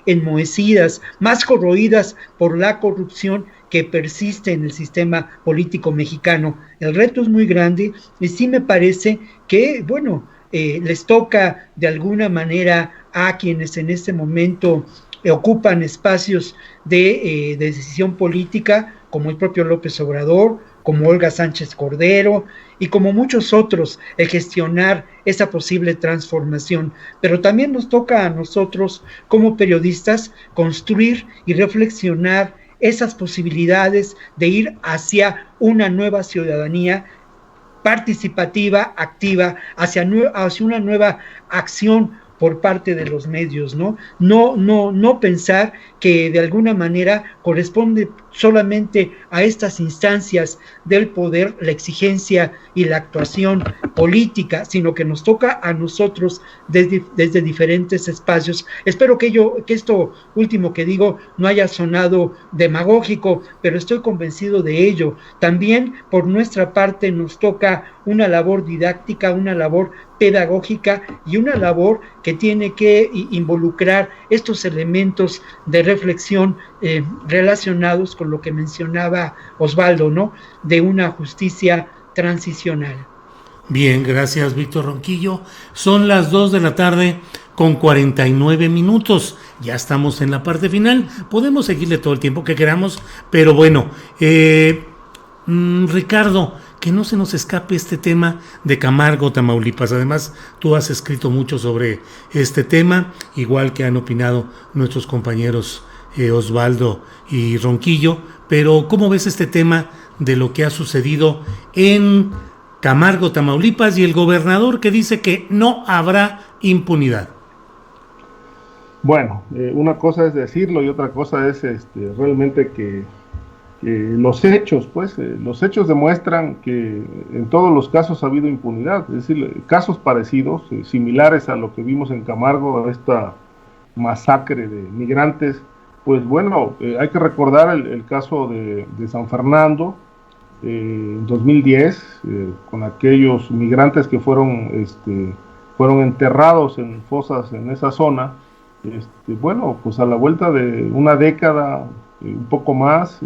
enmohecidas, más corroídas por la corrupción que persiste en el sistema político mexicano. El reto es muy grande y sí me parece que, bueno, les toca de alguna manera a quienes en este momento ocupan espacios de decisión política, como el propio López Obrador, como Olga Sánchez Cordero y como muchos otros, el gestionar esa posible transformación. Pero también nos toca a nosotros como periodistas construir y reflexionar esas posibilidades de ir hacia una nueva ciudadanía participativa, activa, hacia una nueva acción por parte de los medios, ¿no? No pensar que de alguna manera corresponde solamente a estas instancias del poder la exigencia y la actuación política, sino que nos toca a nosotros desde diferentes espacios. Espero que esto último que digo no haya sonado demagógico, pero estoy convencido de ello. También por nuestra parte nos toca una labor didáctica, una labor pedagógica y una labor que tiene que involucrar estos elementos de reflexión relacionados con lo que mencionaba Osvaldo, ¿no? De una justicia transicional. Bien, gracias Víctor Ronquillo. Son las 2 de la tarde con 49 minutos. Ya estamos en la parte final. Podemos seguirle todo el tiempo que queramos, pero bueno, Ricardo, que no se nos escape este tema de Camargo, Tamaulipas. Además, tú has escrito mucho sobre este tema, igual que han opinado nuestros compañeros Osvaldo y Ronquillo. Pero, ¿cómo ves este tema de lo que ha sucedido en Camargo, Tamaulipas, y el gobernador que dice que no habrá impunidad? Bueno, una cosa es decirlo y otra cosa es realmente que los hechos, los hechos demuestran que en todos los casos ha habido impunidad, es decir, casos parecidos, similares a lo que vimos en Camargo, a esta masacre de migrantes. Pues bueno, hay que recordar el caso de San Fernando, en 2010, con aquellos migrantes que fueron enterrados en fosas en esa zona. Bueno, pues a la vuelta de una década, un poco más,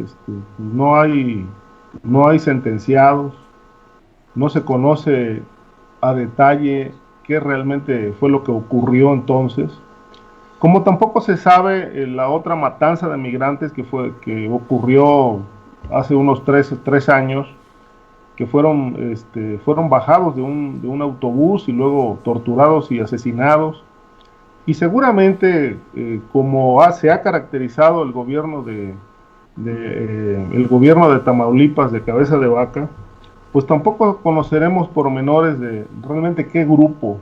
no hay sentenciados, no se conoce a detalle qué realmente fue lo que ocurrió entonces, como tampoco se sabe la otra matanza de migrantes que ocurrió hace unos 3 años, que fueron bajados de un autobús y luego torturados y asesinados. Y seguramente, como se ha caracterizado el gobierno de Tamaulipas de cabeza de vaca, pues tampoco conoceremos pormenores de realmente qué grupo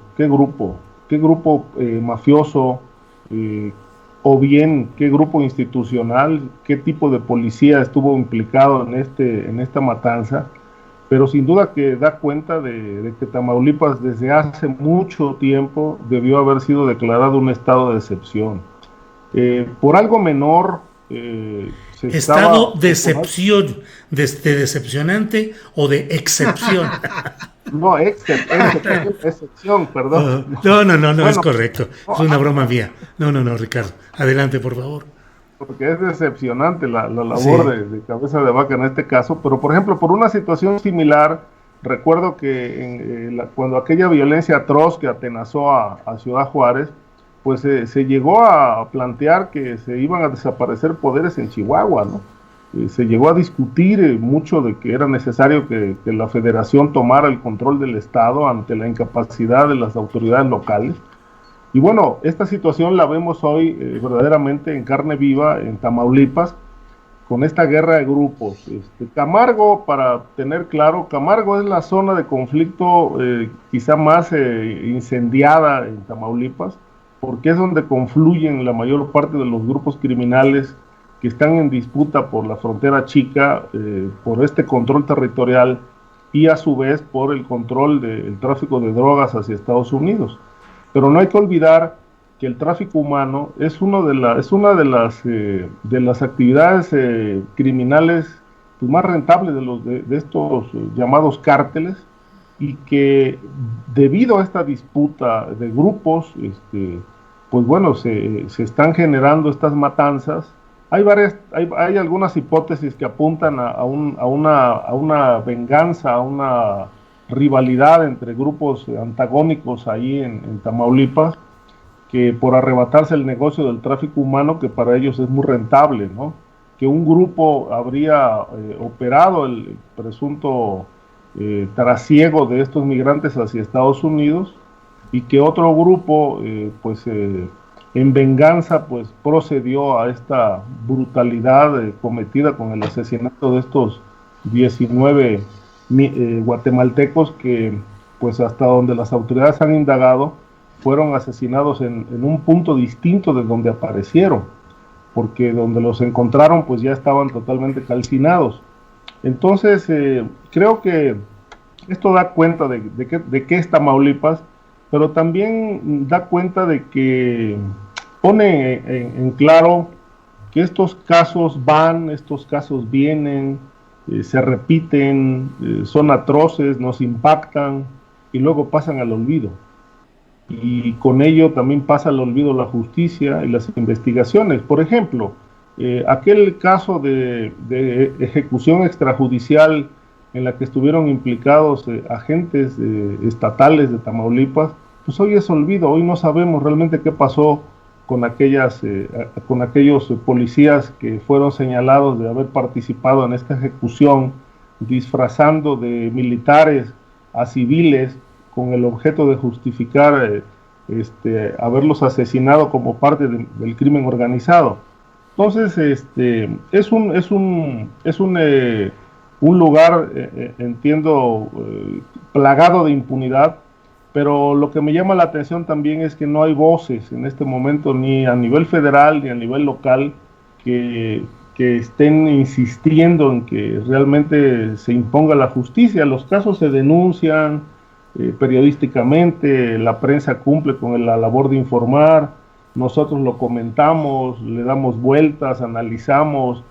mafioso, o bien qué grupo institucional, qué tipo de policía estuvo implicado en esta matanza. Pero sin duda que da cuenta de que Tamaulipas desde hace mucho tiempo debió haber sido declarado un estado de excepción. Por algo menor... estado de excepción, decepcionante o de excepción. No, excepción, perdón. No, es correcto. Es una broma mía. No, Ricardo. Adelante, por favor. Porque es decepcionante la labor de cabeza de vaca en este caso, pero por ejemplo, por una situación similar, recuerdo que cuando aquella violencia atroz que atenazó a Ciudad Juárez, pues se llegó a plantear que se iban a desaparecer poderes en Chihuahua, ¿no? Se llegó a discutir mucho de que era necesario que la federación tomara el control del Estado ante la incapacidad de las autoridades locales. Y bueno, esta situación la vemos hoy verdaderamente en carne viva en Tamaulipas, con esta guerra de grupos. Camargo, para tener claro, Camargo es la zona de conflicto quizá más incendiada en Tamaulipas, porque es donde confluyen la mayor parte de los grupos criminales que están en disputa por la frontera chica, por este control territorial y a su vez por el control del tráfico de drogas hacia Estados Unidos. Pero no hay que olvidar que el tráfico humano es una de las actividades criminales pues, más rentables de estos llamados cárteles, y que debido a esta disputa de grupos, pues bueno, se están generando estas matanzas. Hay algunas hipótesis que apuntan a una venganza, a una rivalidad entre grupos antagónicos ahí en Tamaulipas, que por arrebatarse el negocio del tráfico humano, que para ellos es muy rentable, ¿no? Que un grupo habría operado el presunto trasiego de estos migrantes hacia Estados Unidos, y que otro grupo, en venganza, pues procedió a esta brutalidad cometida con el asesinato de estos 19 guatemaltecos que, pues hasta donde las autoridades han indagado, fueron asesinados en un punto distinto de donde aparecieron, porque donde los encontraron pues ya estaban totalmente calcinados. Entonces creo que esto da cuenta de qué es Tamaulipas, pero también da cuenta de que pone en claro que estos casos van, estos casos vienen, se repiten, son atroces, nos impactan y luego pasan al olvido. Y con ello también pasa al olvido la justicia y las investigaciones. Por ejemplo, aquel caso de ejecución extrajudicial en la que estuvieron implicados agentes estatales de Tamaulipas, pues hoy es olvido, hoy no sabemos realmente qué pasó con aquellos policías que fueron señalados de haber participado en esta ejecución, disfrazando de militares a civiles con el objeto de justificar haberlos asesinado como parte del crimen organizado. Entonces, es un lugar, entiendo, plagado de impunidad, pero lo que me llama la atención también es que no hay voces en este momento, ni a nivel federal ni a nivel local, que estén insistiendo en que realmente se imponga la justicia. Los casos se denuncian periodísticamente, la prensa cumple con la labor de informar, nosotros lo comentamos, le damos vueltas, analizamos,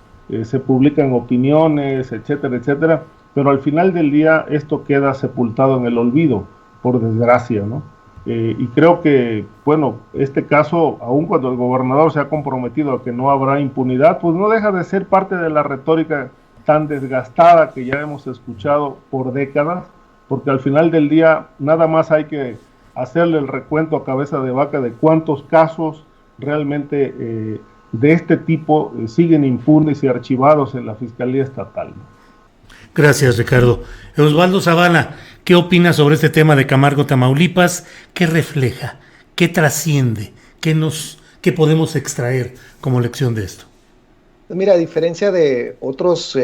se publican opiniones, etcétera, etcétera, pero al final del día esto queda sepultado en el olvido, por desgracia, ¿no? Y creo que, bueno, este caso, aun cuando el gobernador se ha comprometido a que no habrá impunidad, pues no deja de ser parte de la retórica tan desgastada que ya hemos escuchado por décadas, porque al final del día nada más hay que hacerle el recuento a cabeza de vaca de cuántos casos realmente de este tipo siguen impunes y archivados en la Fiscalía Estatal, ¿no? Gracias, Ricardo. Osvaldo Zavala, ¿qué opinas sobre este tema de Camargo, Tamaulipas? ¿Qué refleja? ¿Qué trasciende? ¿Qué podemos extraer como lección de esto? Mira, a diferencia de otros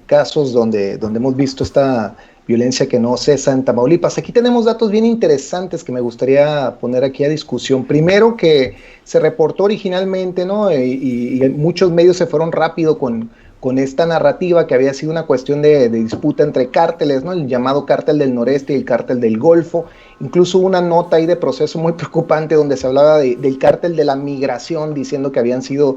casos donde hemos visto esta violencia que no cesa en Tamaulipas, aquí tenemos datos bien interesantes que me gustaría poner aquí a discusión. Primero, que se reportó originalmente, ¿no? Y muchos medios se fueron rápido con esta narrativa que había sido una cuestión de disputa entre cárteles, ¿no? El llamado cártel del Noreste y el cártel del Golfo. Incluso hubo una nota ahí de Proceso muy preocupante donde se hablaba del cártel de la migración, diciendo que habían sido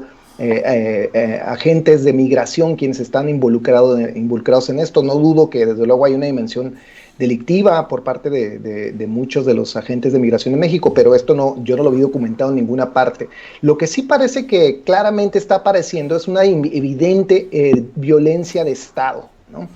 agentes de migración quienes están involucrados en esto. No dudo que desde luego hay una dimensión delictiva por parte de muchos de los agentes de migración en México, pero esto yo no lo vi documentado en ninguna parte. Lo que sí parece que claramente está apareciendo es una evidente violencia de Estado, ¿no?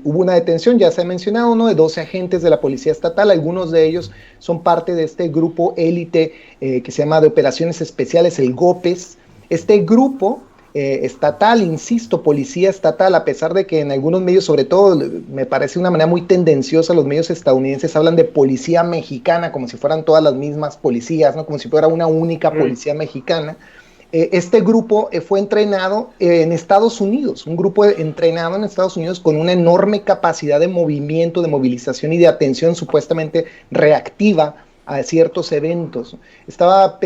Hubo una detención, ya se ha mencionado, ¿no?, de 12 agentes de la Policía Estatal. Algunos de ellos son parte de este grupo élite que se llama de Operaciones Especiales, el GOPES. Este grupo estatal, insisto, policía estatal, a pesar de que en algunos medios, sobre todo, me parece una manera muy tendenciosa, los medios estadounidenses hablan de policía mexicana, como si fueran todas las mismas policías, ¿no?, como si fuera una única policía mexicana. Este grupo fue entrenado en Estados Unidos, un grupo entrenado en Estados Unidos con una enorme capacidad de movimiento, de movilización y de atención supuestamente reactiva a ciertos eventos. Estaba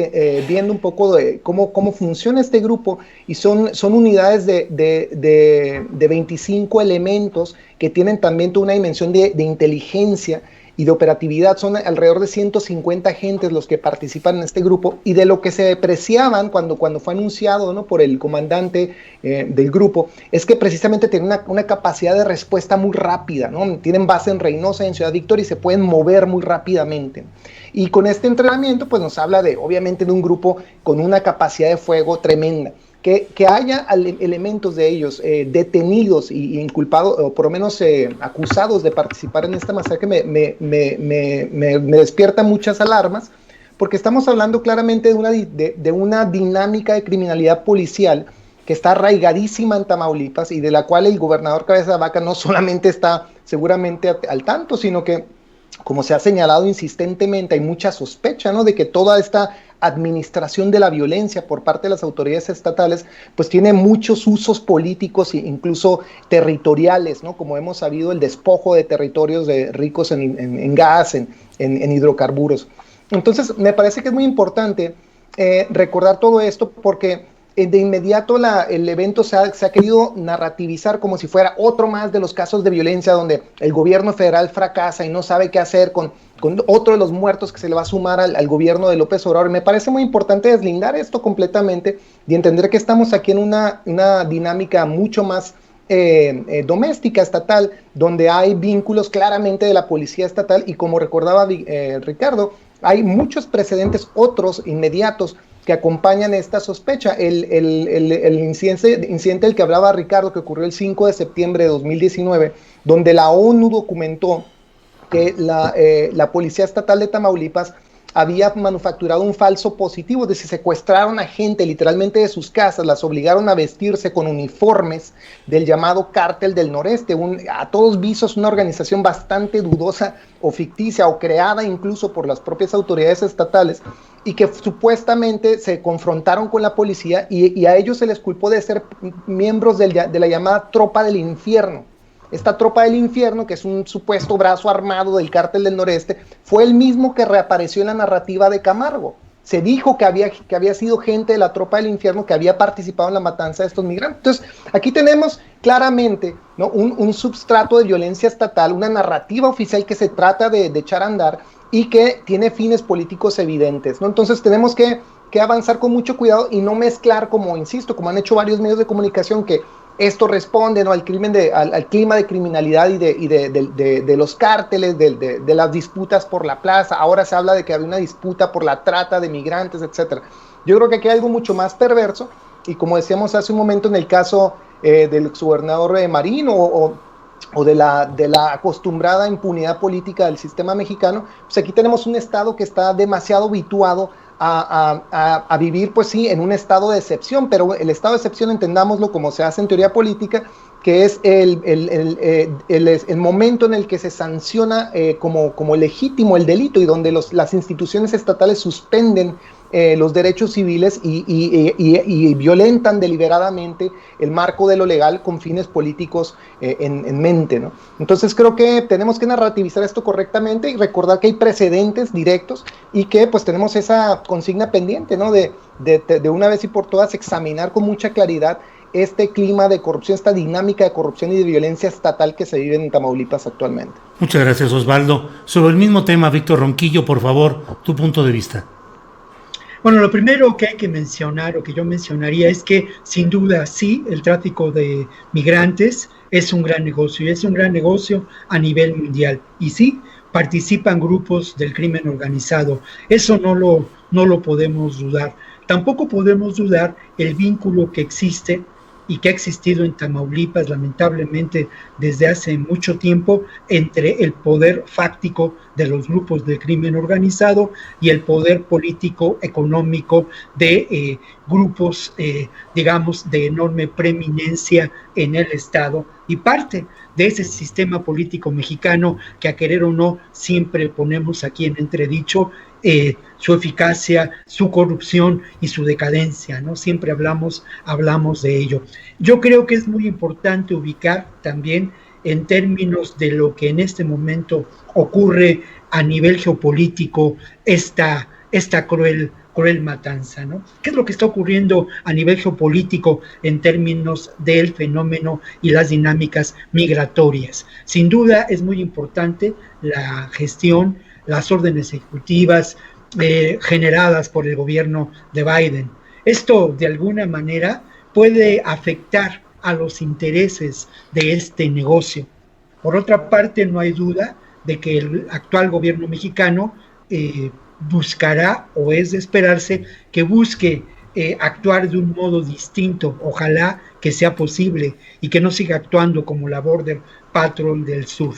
viendo un poco de cómo funciona este grupo, y son unidades de 25 elementos que tienen también toda una dimensión de inteligencia y de operatividad. Son alrededor de 150 agentes los que participan en este grupo, y de lo que se apreciaban cuando fue anunciado, ¿no?, por el comandante del grupo, es que precisamente tienen una capacidad de respuesta muy rápida, ¿no? Tienen base en Reynosa y en Ciudad Victoria y se pueden mover muy rápidamente. Y con este entrenamiento pues nos habla obviamente de un grupo con una capacidad de fuego tremenda. Que haya elementos de ellos detenidos y inculpados, o por lo menos acusados de participar en esta masacre, me despierta muchas alarmas, porque estamos hablando claramente de una dinámica de criminalidad policial que está arraigadísima en Tamaulipas y de la cual el gobernador Cabeza de Vaca no solamente está seguramente al tanto, sino que, como se ha señalado insistentemente, hay mucha sospecha, ¿no?, de que toda esta administración de la violencia por parte de las autoridades estatales, pues tiene muchos usos políticos e incluso territoriales, ¿no?, como hemos sabido, el despojo de territorios ricos en gas, en hidrocarburos. Entonces, me parece que es muy importante recordar todo esto porque de inmediato el evento se ha querido narrativizar como si fuera otro más de los casos de violencia donde el gobierno federal fracasa y no sabe qué hacer con otro de los muertos que se le va a sumar al gobierno de López Obrador. Me parece muy importante deslindar esto completamente y entender que estamos aquí en una dinámica mucho más doméstica, estatal, donde hay vínculos claramente de la policía estatal y, como recordaba Ricardo, hay muchos precedentes otros inmediatos que acompañan esta sospecha. El incidente del que hablaba Ricardo, que ocurrió el 5 de septiembre de 2019, donde la ONU documentó que la Policía Estatal de Tamaulipas había manufacturado un falso positivo, es decir, secuestraron a gente literalmente de sus casas, las obligaron a vestirse con uniformes del llamado Cártel del Noreste, a todos visos una organización bastante dudosa o ficticia o creada incluso por las propias autoridades estatales, y que supuestamente se confrontaron con la policía y a ellos se les culpó de ser miembros de la llamada Tropa del Infierno. Esta Tropa del Infierno, que es un supuesto brazo armado del Cártel del Noreste, fue el mismo que reapareció en la narrativa de Camargo. Se dijo que había sido gente de la Tropa del Infierno que había participado en la matanza de estos migrantes. Entonces, aquí tenemos claramente, ¿no?, un substrato de violencia estatal, una narrativa oficial que se trata de echar a andar y que tiene fines políticos evidentes, ¿no? Entonces, tenemos que avanzar con mucho cuidado y no mezclar, como insisto, como han hecho varios medios de comunicación, que esto responde, ¿no?, al clima de criminalidad y de los cárteles, de las disputas por la plaza. Ahora se habla de que había una disputa por la trata de migrantes, etc. Yo creo que aquí hay algo mucho más perverso, y como decíamos hace un momento en el caso del exgobernador Marín o de la acostumbrada impunidad política del sistema mexicano, pues aquí tenemos un Estado que está demasiado habituado a vivir, pues sí, en un estado de excepción, pero el estado de excepción, entendámoslo como se hace en teoría política, que es el momento en el que se sanciona como legítimo el delito y donde las instituciones estatales suspenden los derechos civiles y violentan deliberadamente el marco de lo legal con fines políticos en mente, ¿no? Entonces creo que tenemos que narrativizar esto correctamente y recordar que hay precedentes directos y que pues tenemos esa consigna pendiente, ¿no?, de una vez y por todas examinar con mucha claridad este clima de corrupción, esta dinámica de corrupción y de violencia estatal que se vive en Tamaulipas actualmente. Muchas gracias, Osvaldo. Sobre el mismo tema, Víctor Ronquillo, por favor, tu punto de vista. Bueno, lo primero que hay que mencionar, o que yo mencionaría, es que sin duda sí, el tráfico de migrantes es un gran negocio, y es un gran negocio a nivel mundial. Y sí, participan grupos del crimen organizado. Eso no lo podemos dudar. Tampoco podemos dudar el vínculo que existe y que ha existido en Tamaulipas, lamentablemente, desde hace mucho tiempo, entre el poder fáctico de los grupos de crimen organizado y el poder político, económico de grupos, digamos, de enorme preeminencia en el Estado, y parte de ese sistema político mexicano que, a querer o no, siempre ponemos aquí en entredicho su eficacia, su corrupción y su decadencia, ¿no? Siempre hablamos de ello. Yo creo que es muy importante ubicar también, en términos de lo que en este momento ocurre a nivel geopolítico, esta cruel matanza, ¿no? ¿Qué es lo que está ocurriendo a nivel geopolítico en términos del fenómeno y las dinámicas migratorias? Sin duda es muy importante la gestión, las órdenes ejecutivas generadas por el gobierno de Biden. Esto, de alguna manera, puede afectar a los intereses de este negocio. Por otra parte, no hay duda de que el actual gobierno mexicano buscará, o es de esperarse, que busque actuar de un modo distinto. Ojalá que sea posible y que no siga actuando como la Border Patrol del Sur.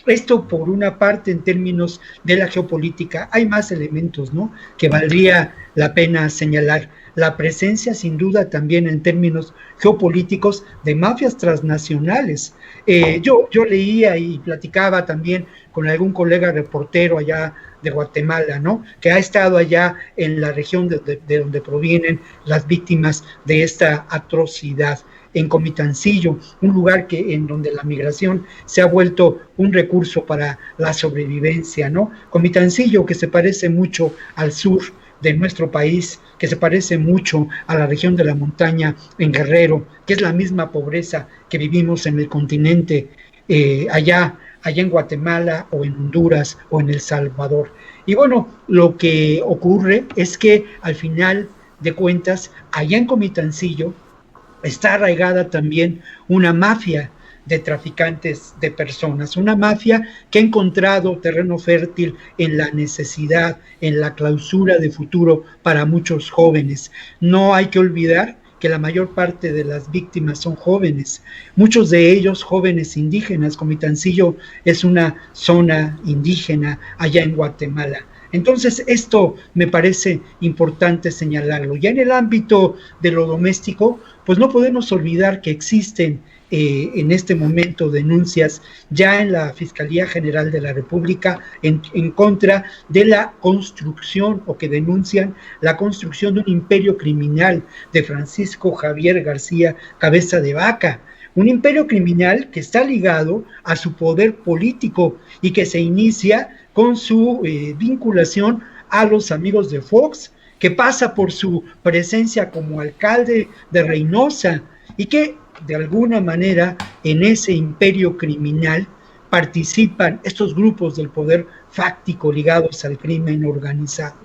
Esto por una parte en términos de la geopolítica. Hay más elementos, ¿no?, que valdría la pena señalar. La presencia, sin duda, también en términos geopolíticos de mafias transnacionales. Yo leía y platicaba también con algún colega reportero allá de Guatemala, ¿no?, que ha estado allá en la región de donde provienen las víctimas de esta atrocidad, en Comitancillo, un lugar en donde la migración se ha vuelto un recurso para la sobrevivencia, ¿no? Comitancillo, que se parece mucho al sur de nuestro país, que se parece mucho a la región de la montaña en Guerrero, que es la misma pobreza que vivimos en el continente, allá en Guatemala o en Honduras o en El Salvador. Y bueno, lo que ocurre es que al final de cuentas, allá en Comitancillo está arraigada también una mafia de traficantes de personas, una mafia que ha encontrado terreno fértil en la necesidad, en la clausura de futuro para muchos jóvenes. No hay que olvidar que la mayor parte de las víctimas son jóvenes, muchos de ellos jóvenes indígenas. Comitancillo es una zona indígena allá en Guatemala. Entonces, esto me parece importante señalarlo. Ya en el ámbito de lo doméstico, pues no podemos olvidar que existen en este momento denuncias ya en la Fiscalía General de la República en contra de la construcción, o que denuncian la construcción de un imperio criminal de Francisco Javier García Cabeza de Vaca. Un imperio criminal que está ligado a su poder político y que se inicia con su vinculación a los amigos de Fox, que pasa por su presencia como alcalde de Reynosa y que de alguna manera en ese imperio criminal participan estos grupos del poder fáctico ligados al crimen organizado.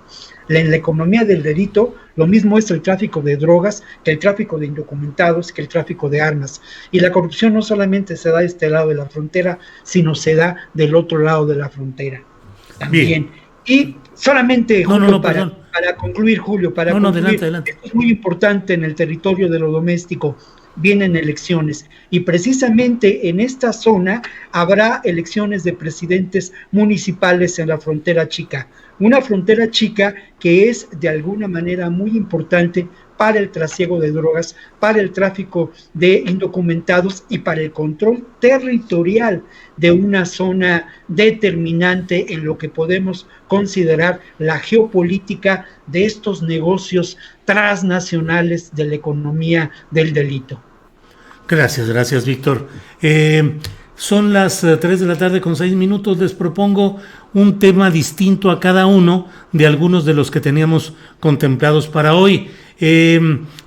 En la economía del delito, lo mismo es el tráfico de drogas, que el tráfico de indocumentados, que el tráfico de armas. Y la corrupción no solamente se da de este lado de la frontera, sino se da del otro lado de la frontera también. Bien. Y solamente, Julio, para concluir, adelante. Esto es muy importante en el territorio de lo doméstico. Vienen elecciones y precisamente en esta zona habrá elecciones de presidentes municipales en la frontera chica, una frontera chica que es de alguna manera muy importante para el trasiego de drogas, para el tráfico de indocumentados y para el control territorial de una zona determinante en lo que podemos considerar la geopolítica de estos negocios transnacionales de la economía del delito. Gracias, Víctor. Son las 3 de la tarde con 6 minutos. Les propongo un tema distinto a cada uno de algunos de los que teníamos contemplados para hoy.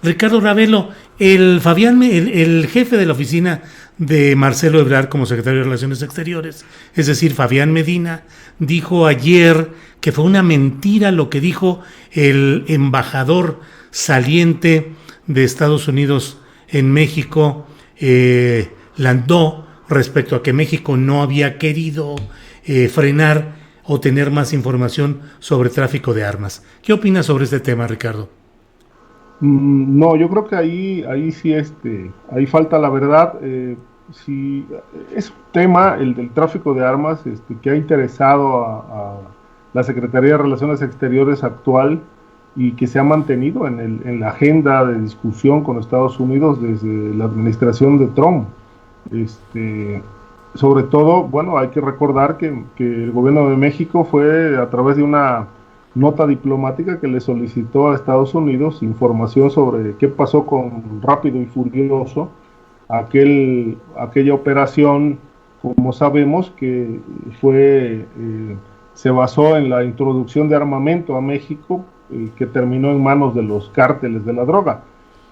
Ricardo Ravelo, el jefe de la oficina de Marcelo Ebrard como secretario de Relaciones Exteriores, es decir, Fabián Medina, dijo ayer que fue una mentira lo que dijo el embajador saliente de Estados Unidos en México, Landau, respecto a que México no había querido frenar o tener más información sobre tráfico de armas. ¿Qué opinas sobre este tema, Ricardo? No, yo creo que ahí sí ahí falta la verdad. Sí, es un tema, el del tráfico de armas, que ha interesado a la Secretaría de Relaciones Exteriores actual y que se ha mantenido en la agenda de discusión con Estados Unidos desde la administración de Trump. Sobre todo, bueno, hay que recordar que el gobierno de México fue a través de una nota diplomática que le solicitó a Estados Unidos información sobre qué pasó con Rápido y Furioso, aquella operación, como sabemos, que se basó en la introducción de armamento a México, que terminó en manos de los cárteles de la droga.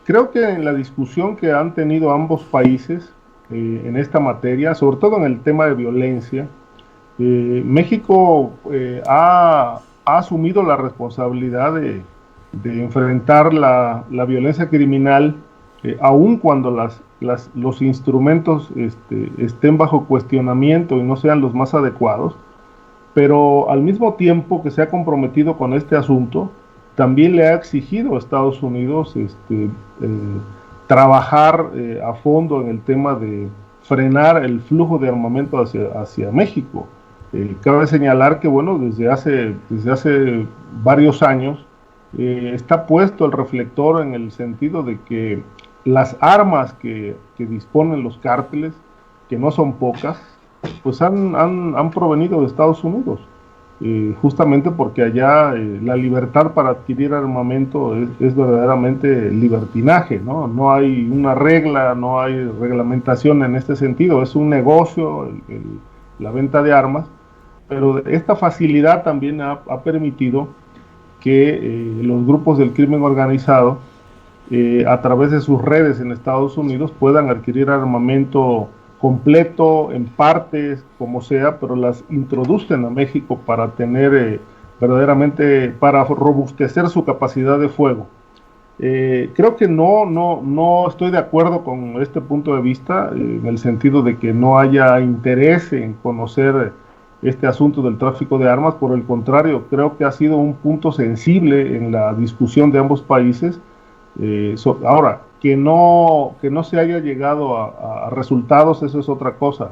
Creo que en la discusión que han tenido ambos países en esta materia, sobre todo en el tema de violencia, México ha asumido la responsabilidad de enfrentar la violencia criminal, aun cuando los instrumentos estén bajo cuestionamiento y no sean los más adecuados, pero al mismo tiempo que se ha comprometido con este asunto, también le ha exigido a Estados Unidos trabajar a fondo en el tema de frenar el flujo de armamento hacia México. Cabe señalar que, bueno, desde hace varios años está puesto el reflector en el sentido de que las armas que disponen los cárteles, que no son pocas, pues han provenido de Estados Unidos, justamente porque allá la libertad para adquirir armamento es verdaderamente libertinaje, ¿no? No hay una regla, no hay reglamentación en este sentido, es un negocio la venta de armas, pero esta facilidad también ha permitido que los grupos del crimen organizado, a través de sus redes en Estados Unidos, puedan adquirir armamento completo, en partes, como sea, pero las introducen a México para tener verdaderamente, para robustecer su capacidad de fuego. Creo que no estoy de acuerdo con este punto de vista, en el sentido de que no haya interés en conocer este asunto del tráfico de armas. Por el contrario, creo que ha sido un punto sensible en la discusión de ambos países. Ahora, que no se haya llegado a resultados, eso es otra cosa.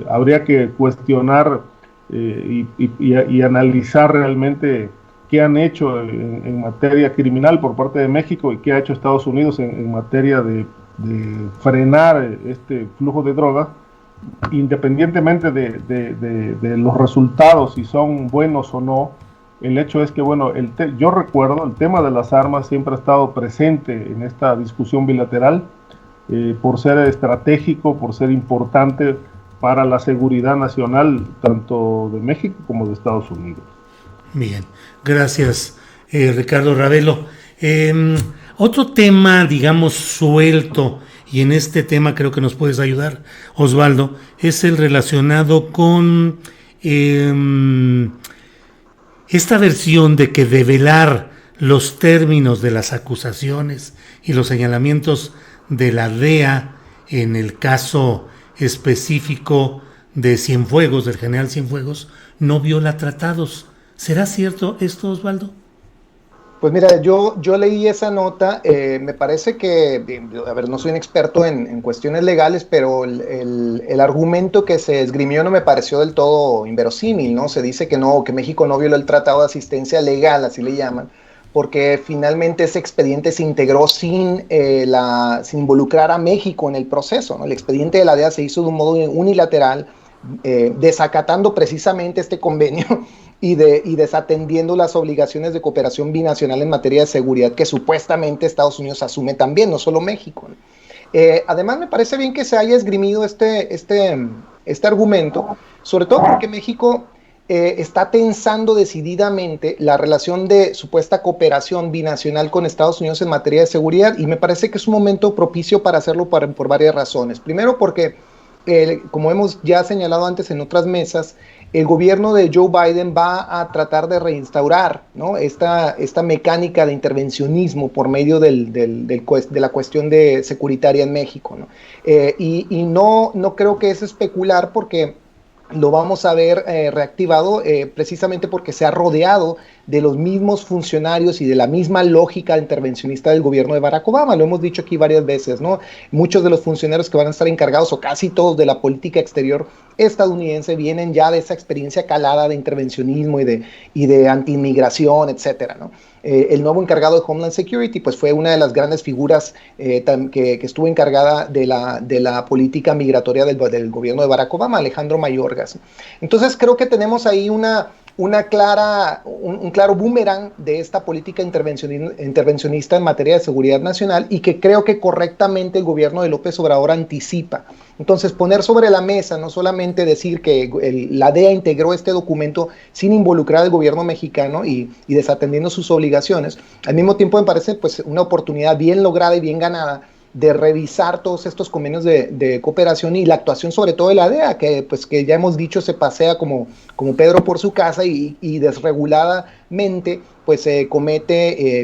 Habría que cuestionar y analizar realmente qué han hecho en materia criminal por parte de México y qué ha hecho Estados Unidos en materia de frenar este flujo de drogas, independientemente de los resultados, si son buenos o no. El hecho es que, bueno, yo recuerdo, el tema de las armas siempre ha estado presente en esta discusión bilateral, por ser estratégico, por ser importante para la seguridad nacional, tanto de México como de Estados Unidos. Bien, gracias, Ricardo Ravelo. Otro tema, digamos, suelto, y en este tema creo que nos puedes ayudar, Osvaldo, es el relacionado con esta versión de que develar los términos de las acusaciones y los señalamientos de la DEA en el caso específico de Cienfuegos, del general Cienfuegos, no viola tratados. ¿Será cierto esto, Osvaldo? Pues mira, yo leí esa nota, me parece que, a ver, no soy un experto en cuestiones legales, pero el argumento que se esgrimió no me pareció del todo inverosímil, ¿no? Se dice que no, que México no violó el Tratado de Asistencia Legal, así le llaman, porque finalmente ese expediente se integró sin involucrar a México en el proceso, ¿no? El expediente de la DEA se hizo de un modo unilateral, desacatando precisamente este convenio y desatendiendo las obligaciones de cooperación binacional en materia de seguridad que supuestamente Estados Unidos asume también, no solo México, ¿no? Además me parece bien que se haya esgrimido este argumento, sobre todo porque México está tensando decididamente la relación de supuesta cooperación binacional con Estados Unidos en materia de seguridad, y me parece que es un momento propicio para hacerlo por varias razones. Primero porque, como hemos ya señalado antes en otras mesas, el gobierno de Joe Biden va a tratar de reinstaurar, ¿no?, esta mecánica de intervencionismo por medio de la cuestión securitaria en México, ¿no? Y no creo que es especular, porque lo vamos a ver reactivado precisamente porque se ha rodeado de los mismos funcionarios y de la misma lógica intervencionista del gobierno de Barack Obama. Lo hemos dicho aquí varias veces, ¿no? Muchos de los funcionarios que van a estar encargados, o casi todos, de la política exterior estadounidense vienen ya de esa experiencia calada de intervencionismo y de anti-inmigración, etcétera, ¿no? El nuevo encargado de Homeland Security pues fue una de las grandes figuras que estuvo encargada de la política migratoria del gobierno de Barack Obama, Alejandro Mayorgas. Entonces creo que tenemos ahí un claro boomerang de esta política intervencionista en materia de seguridad nacional, y que creo que correctamente el gobierno de López Obrador anticipa. Entonces, poner sobre la mesa, no solamente decir que la DEA integró este documento sin involucrar al gobierno mexicano y desatendiendo sus obligaciones, al mismo tiempo me parece pues una oportunidad bien lograda y bien ganada de revisar todos estos convenios de cooperación y la actuación sobre todo de la DEA, que ya hemos dicho se pasea como Pedro por su casa y desreguladamente pues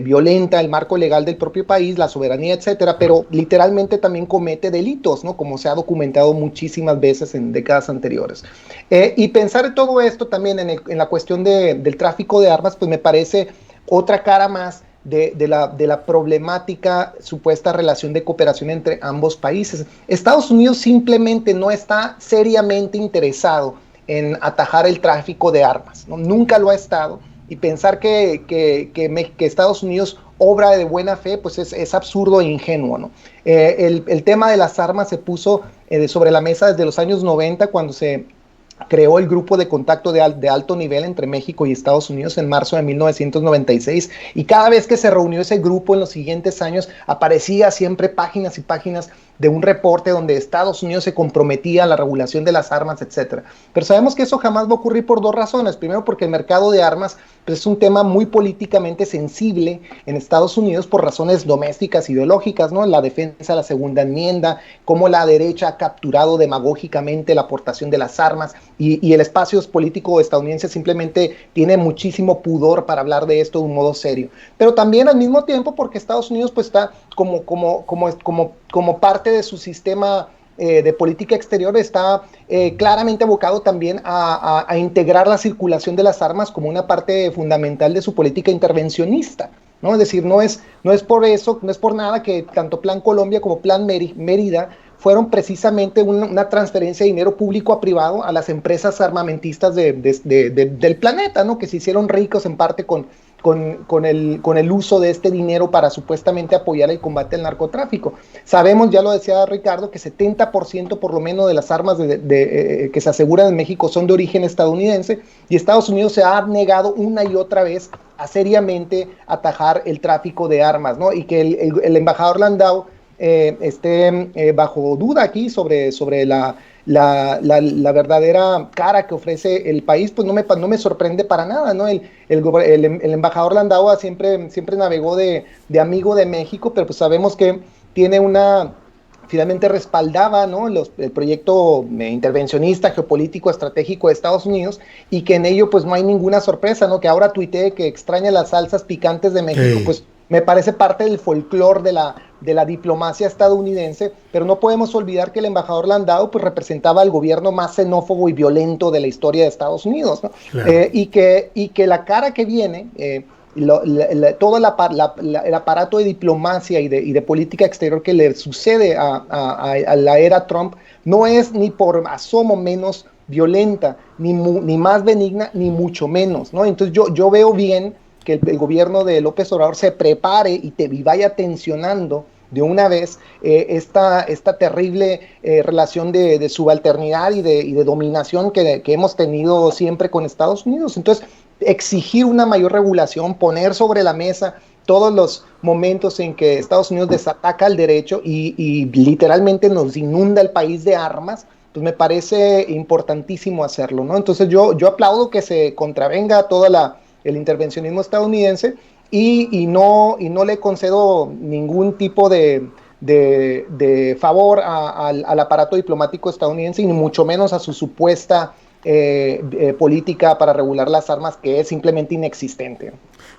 violenta el marco legal del propio país, la soberanía, etcétera, pero literalmente también comete delitos, ¿no?, como se ha documentado muchísimas veces en décadas anteriores. Y pensar en todo esto también en la cuestión del tráfico de armas, pues me parece otra cara más de la problemática supuesta relación de cooperación entre ambos países. Estados Unidos simplemente no está seriamente interesado en atajar el tráfico de armas, ¿no? Nunca lo ha estado, y pensar que Estados Unidos obra de buena fe, pues es absurdo e ingenuo, ¿no? El tema de las armas se puso sobre la mesa desde los años 90, cuando se creó el grupo de contacto de alto nivel entre México y Estados Unidos en marzo de 1996, y cada vez que se reunió ese grupo en los siguientes años aparecía siempre páginas y páginas de un reporte donde Estados Unidos se comprometía a la regulación de las armas, etcétera. Pero sabemos que eso jamás va a ocurrir por dos razones. Primero, porque el mercado de armas pues, es un tema muy políticamente sensible en Estados Unidos por razones domésticas, ideológicas, ¿no? La defensa de la segunda enmienda, cómo la derecha ha capturado demagógicamente la aportación de las armas, y el espacio político estadounidense simplemente tiene muchísimo pudor para hablar de esto de un modo serio. Pero también al mismo tiempo porque Estados Unidos pues está como parte de su sistema de política exterior, está claramente abocado también a integrar la circulación de las armas como una parte fundamental de su política intervencionista, ¿no? Es decir, no es por eso, no es por nada que tanto Plan Colombia como Plan Mérida fueron precisamente una transferencia de dinero público a privado a las empresas armamentistas del planeta, ¿no? Que se hicieron ricos en parte con el uso de este dinero para supuestamente apoyar el combate al narcotráfico. Sabemos, ya lo decía Ricardo, que 70% por lo menos de las armas que se aseguran en México son de origen estadounidense, y Estados Unidos se ha negado una y otra vez a seriamente atajar el tráfico de armas, ¿no? Y que el embajador Landau esté bajo duda aquí sobre la verdadera cara que ofrece el país, pues no me sorprende para nada, ¿no? El embajador Landau siempre navegó de amigo de México, pero pues sabemos que tiene finalmente respaldaba, ¿no? El proyecto intervencionista, geopolítico, estratégico de Estados Unidos, y que en ello pues no hay ninguna sorpresa, ¿no? Que ahora tuitee que extraña las salsas picantes de México, pues me parece parte del folclore de la diplomacia estadounidense, pero no podemos olvidar que el embajador Landau pues representaba al gobierno más xenófobo y violento de la historia de Estados Unidos, ¿no? Claro. Y que la cara que viene, todo el aparato de diplomacia y de política exterior que le sucede a la era Trump no es ni por asomo menos violenta, ni más benigna, ni mucho menos, ¿no? Entonces yo veo bien que el gobierno de López Obrador se prepare y vaya tensionando de una vez esta terrible relación de subalternidad y de dominación que hemos tenido siempre con Estados Unidos. Entonces, exigir una mayor regulación, poner sobre la mesa todos los momentos en que Estados Unidos desataca el derecho y literalmente nos inunda el país de armas, pues me parece importantísimo hacerlo, ¿no? Entonces yo aplaudo que se contravenga toda el intervencionismo estadounidense y no le concedo ningún tipo de favor al aparato diplomático estadounidense, y ni mucho menos a su supuesta política para regular las armas, que es simplemente inexistente.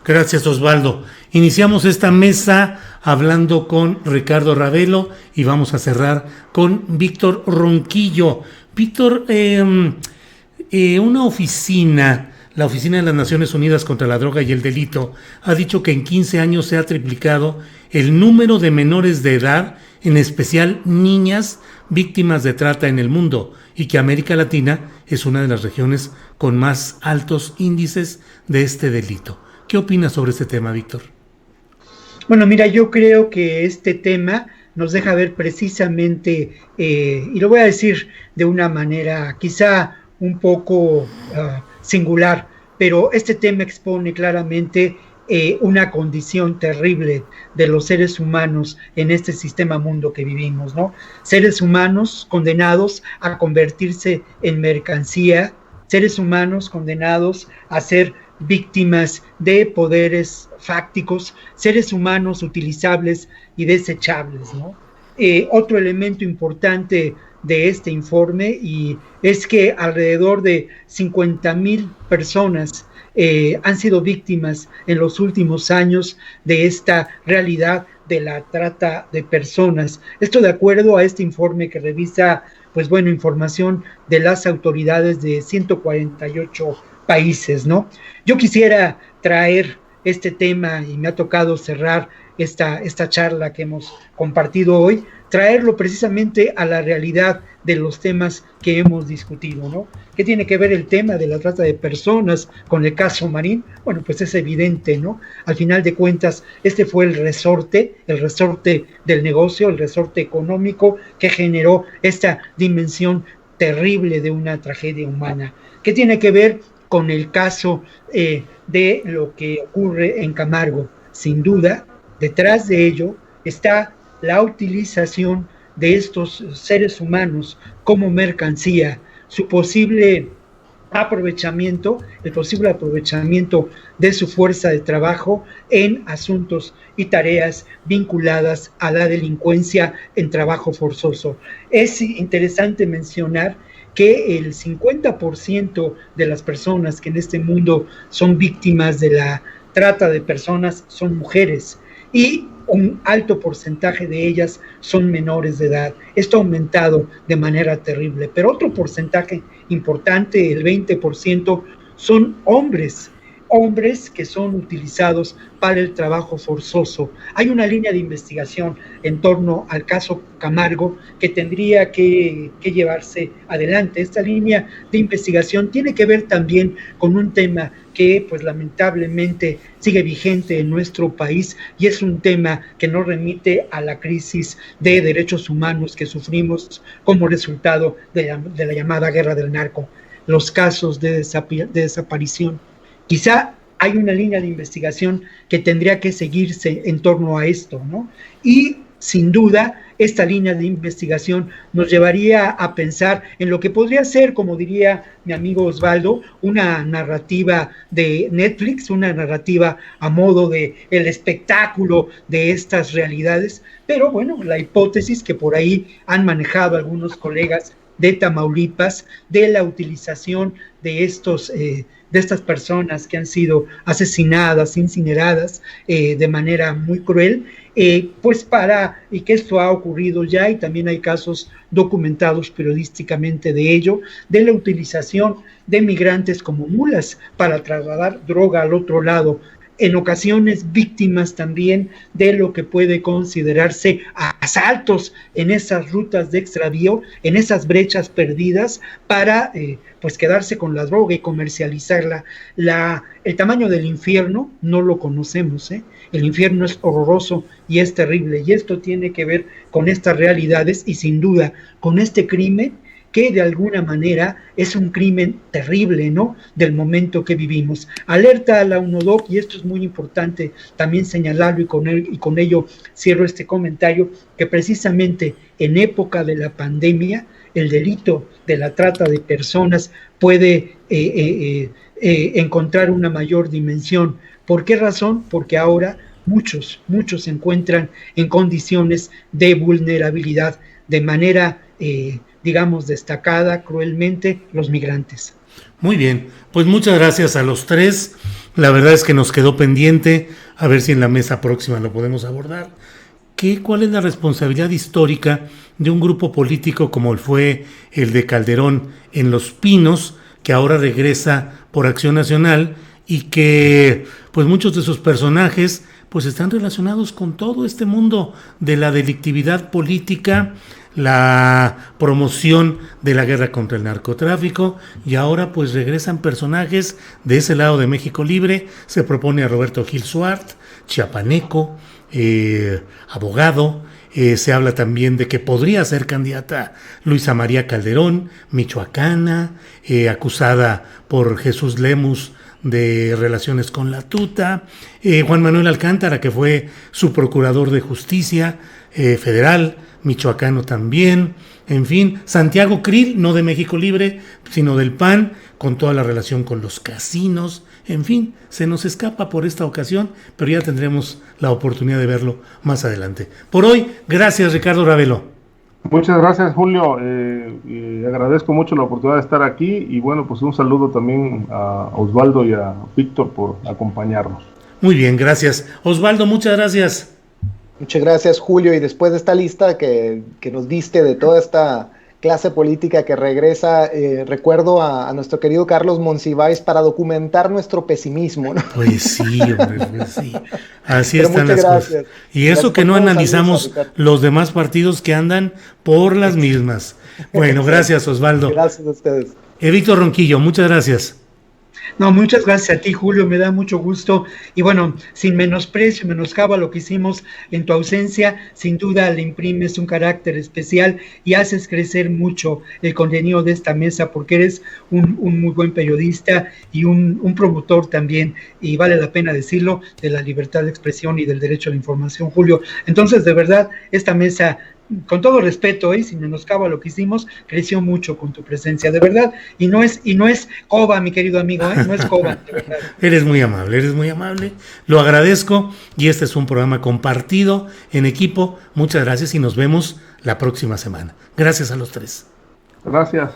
Gracias, Osvaldo. Iniciamos esta mesa hablando con Ricardo Ravelo y vamos a cerrar con Víctor Ronquillo. Víctor, una oficina, la Oficina de las Naciones Unidas contra la Droga y el Delito, ha dicho que en 15 años se ha triplicado el número de menores de edad, en especial niñas, víctimas de trata en el mundo, y que América Latina es una de las regiones con más altos índices de este delito. ¿Qué opinas sobre este tema, Víctor? Bueno, mira, yo creo que este tema nos deja ver precisamente, y lo voy a decir de una manera quizá un poco singular, pero este tema expone claramente una condición terrible de los seres humanos en este sistema mundo que vivimos, ¿no? Seres humanos condenados a convertirse en mercancía, seres humanos condenados a ser víctimas de poderes fácticos, seres humanos utilizables y desechables, ¿no? Otro elemento importante de este informe y es que alrededor de 50,000 personas han sido víctimas en los últimos años de esta realidad de la trata de personas. Esto de acuerdo a este informe que revisa, pues bueno, información de las autoridades de 148 países, ¿no? Yo quisiera traer este tema, y me ha tocado cerrar esta charla que hemos compartido hoy, traerlo precisamente a la realidad de los temas que hemos discutido, ¿no? ¿Qué tiene que ver el tema de la trata de personas con el caso Marín? Bueno, pues es evidente, ¿no? Al final de cuentas, este fue el resorte del negocio, el resorte económico que generó esta dimensión terrible de una tragedia humana. ¿Qué tiene que ver con el caso de lo que ocurre en Camargo? Sin duda, detrás de ello está la utilización de estos seres humanos como mercancía, su posible aprovechamiento, el posible aprovechamiento de su fuerza de trabajo en asuntos y tareas vinculadas a la delincuencia en trabajo forzoso. Es interesante mencionar que el 50% de las personas que en este mundo son víctimas de la trata de personas son mujeres, y un alto porcentaje de ellas son menores de edad. Esto ha aumentado de manera terrible, pero otro porcentaje importante, el 20%, son hombres que son utilizados para el trabajo forzoso. Hay una línea de investigación en torno al caso Camargo que tendría que llevarse adelante. Esta línea de investigación tiene que ver también con un tema que pues lamentablemente sigue vigente en nuestro país, y es un tema que nos remite a la crisis de derechos humanos que sufrimos como resultado de la llamada guerra del narco, los casos de desaparición. Quizá hay una línea de investigación que tendría que seguirse en torno a esto, ¿no? Y sin duda, esta línea de investigación nos llevaría a pensar en lo que podría ser, como diría mi amigo Osvaldo, una narrativa de Netflix, una narrativa a modo de el espectáculo de estas realidades, pero bueno, la hipótesis que por ahí han manejado algunos colegas de Tamaulipas, de la utilización de estas personas que han sido asesinadas, incineradas de manera muy cruel, y que esto ha ocurrido ya, y también hay casos documentados periodísticamente de ello, de la utilización de migrantes como mulas para trasladar droga al otro lado, en ocasiones víctimas también de lo que puede considerarse asaltos en esas rutas de extravío, en esas brechas perdidas para pues quedarse con la droga y comercializarla. El tamaño del infierno no lo conocemos, el infierno es horroroso y es terrible, y esto tiene que ver con estas realidades y sin duda con este crimen que de alguna manera es un crimen terrible, ¿no?, del momento que vivimos. Alerta a la UNODOC, y esto es muy importante también señalarlo, y con ello cierro este comentario, que precisamente en época de la pandemia, el delito de la trata de personas puede encontrar una mayor dimensión. ¿Por qué razón? Porque ahora muchos se encuentran en condiciones de vulnerabilidad, de manera digamos, destacada cruelmente, los migrantes. Muy bien, pues muchas gracias a los tres. La verdad es que nos quedó pendiente, a ver si en la mesa próxima lo podemos abordar. ¿Cuál es la responsabilidad histórica de un grupo político como fue el de Calderón en Los Pinos, que ahora regresa por Acción Nacional, y que pues muchos de sus personajes pues están relacionados con todo este mundo de la delictividad política, la promoción de la guerra contra el narcotráfico, y ahora pues regresan personajes de ese lado de México Libre? Se propone a Roberto Gil Suart, chiapaneco, abogado. Se habla también de que podría ser candidata Luisa María Calderón, michoacana, acusada por Jesús Lemus de relaciones con la tuta, Juan Manuel Alcántara, que fue su procurador de justicia federal, michoacano también, en fin, Santiago Krill, no de México Libre, sino del PAN, con toda la relación con los casinos, en fin, se nos escapa por esta ocasión, pero ya tendremos la oportunidad de verlo más adelante. Por hoy, gracias Ricardo Ravelo. Muchas gracias, Julio, agradezco mucho la oportunidad de estar aquí, y bueno, pues un saludo también a Osvaldo y a Víctor por acompañarnos. Muy bien, gracias. Osvaldo, muchas gracias. Muchas gracias, Julio, y después de esta lista que nos diste de toda clase política que regresa. Recuerdo a nuestro querido Carlos Monsiváis para documentar nuestro pesimismo, ¿no? Pues sí, hombre, pues sí. Así Pero están muchas las gracias. cosas. Y eso Gracias que por no todos, analizamos saludos, Ricardo. los demás partidos que andan por las mismas. Bueno, gracias, Osvaldo. Gracias a ustedes. Víctor Ronquillo, muchas gracias. No, muchas gracias a ti, Julio, me da mucho gusto. Y bueno, sin menosprecio, menoscabo a lo que hicimos en tu ausencia, sin duda le imprimes un carácter especial y haces crecer mucho el contenido de esta mesa, porque eres un muy buen periodista y un promotor también, y vale la pena decirlo, de la libertad de expresión y del derecho a la información, Julio. Entonces, de verdad, esta mesa, con todo respeto, sin menoscabo a lo que hicimos, creció mucho con tu presencia, de verdad, y no es coba, mi querido amigo, no es coba, de verdad. Eres muy amable, lo agradezco, y este es un programa compartido en equipo. Muchas gracias y nos vemos la próxima semana. Gracias a los tres. Gracias.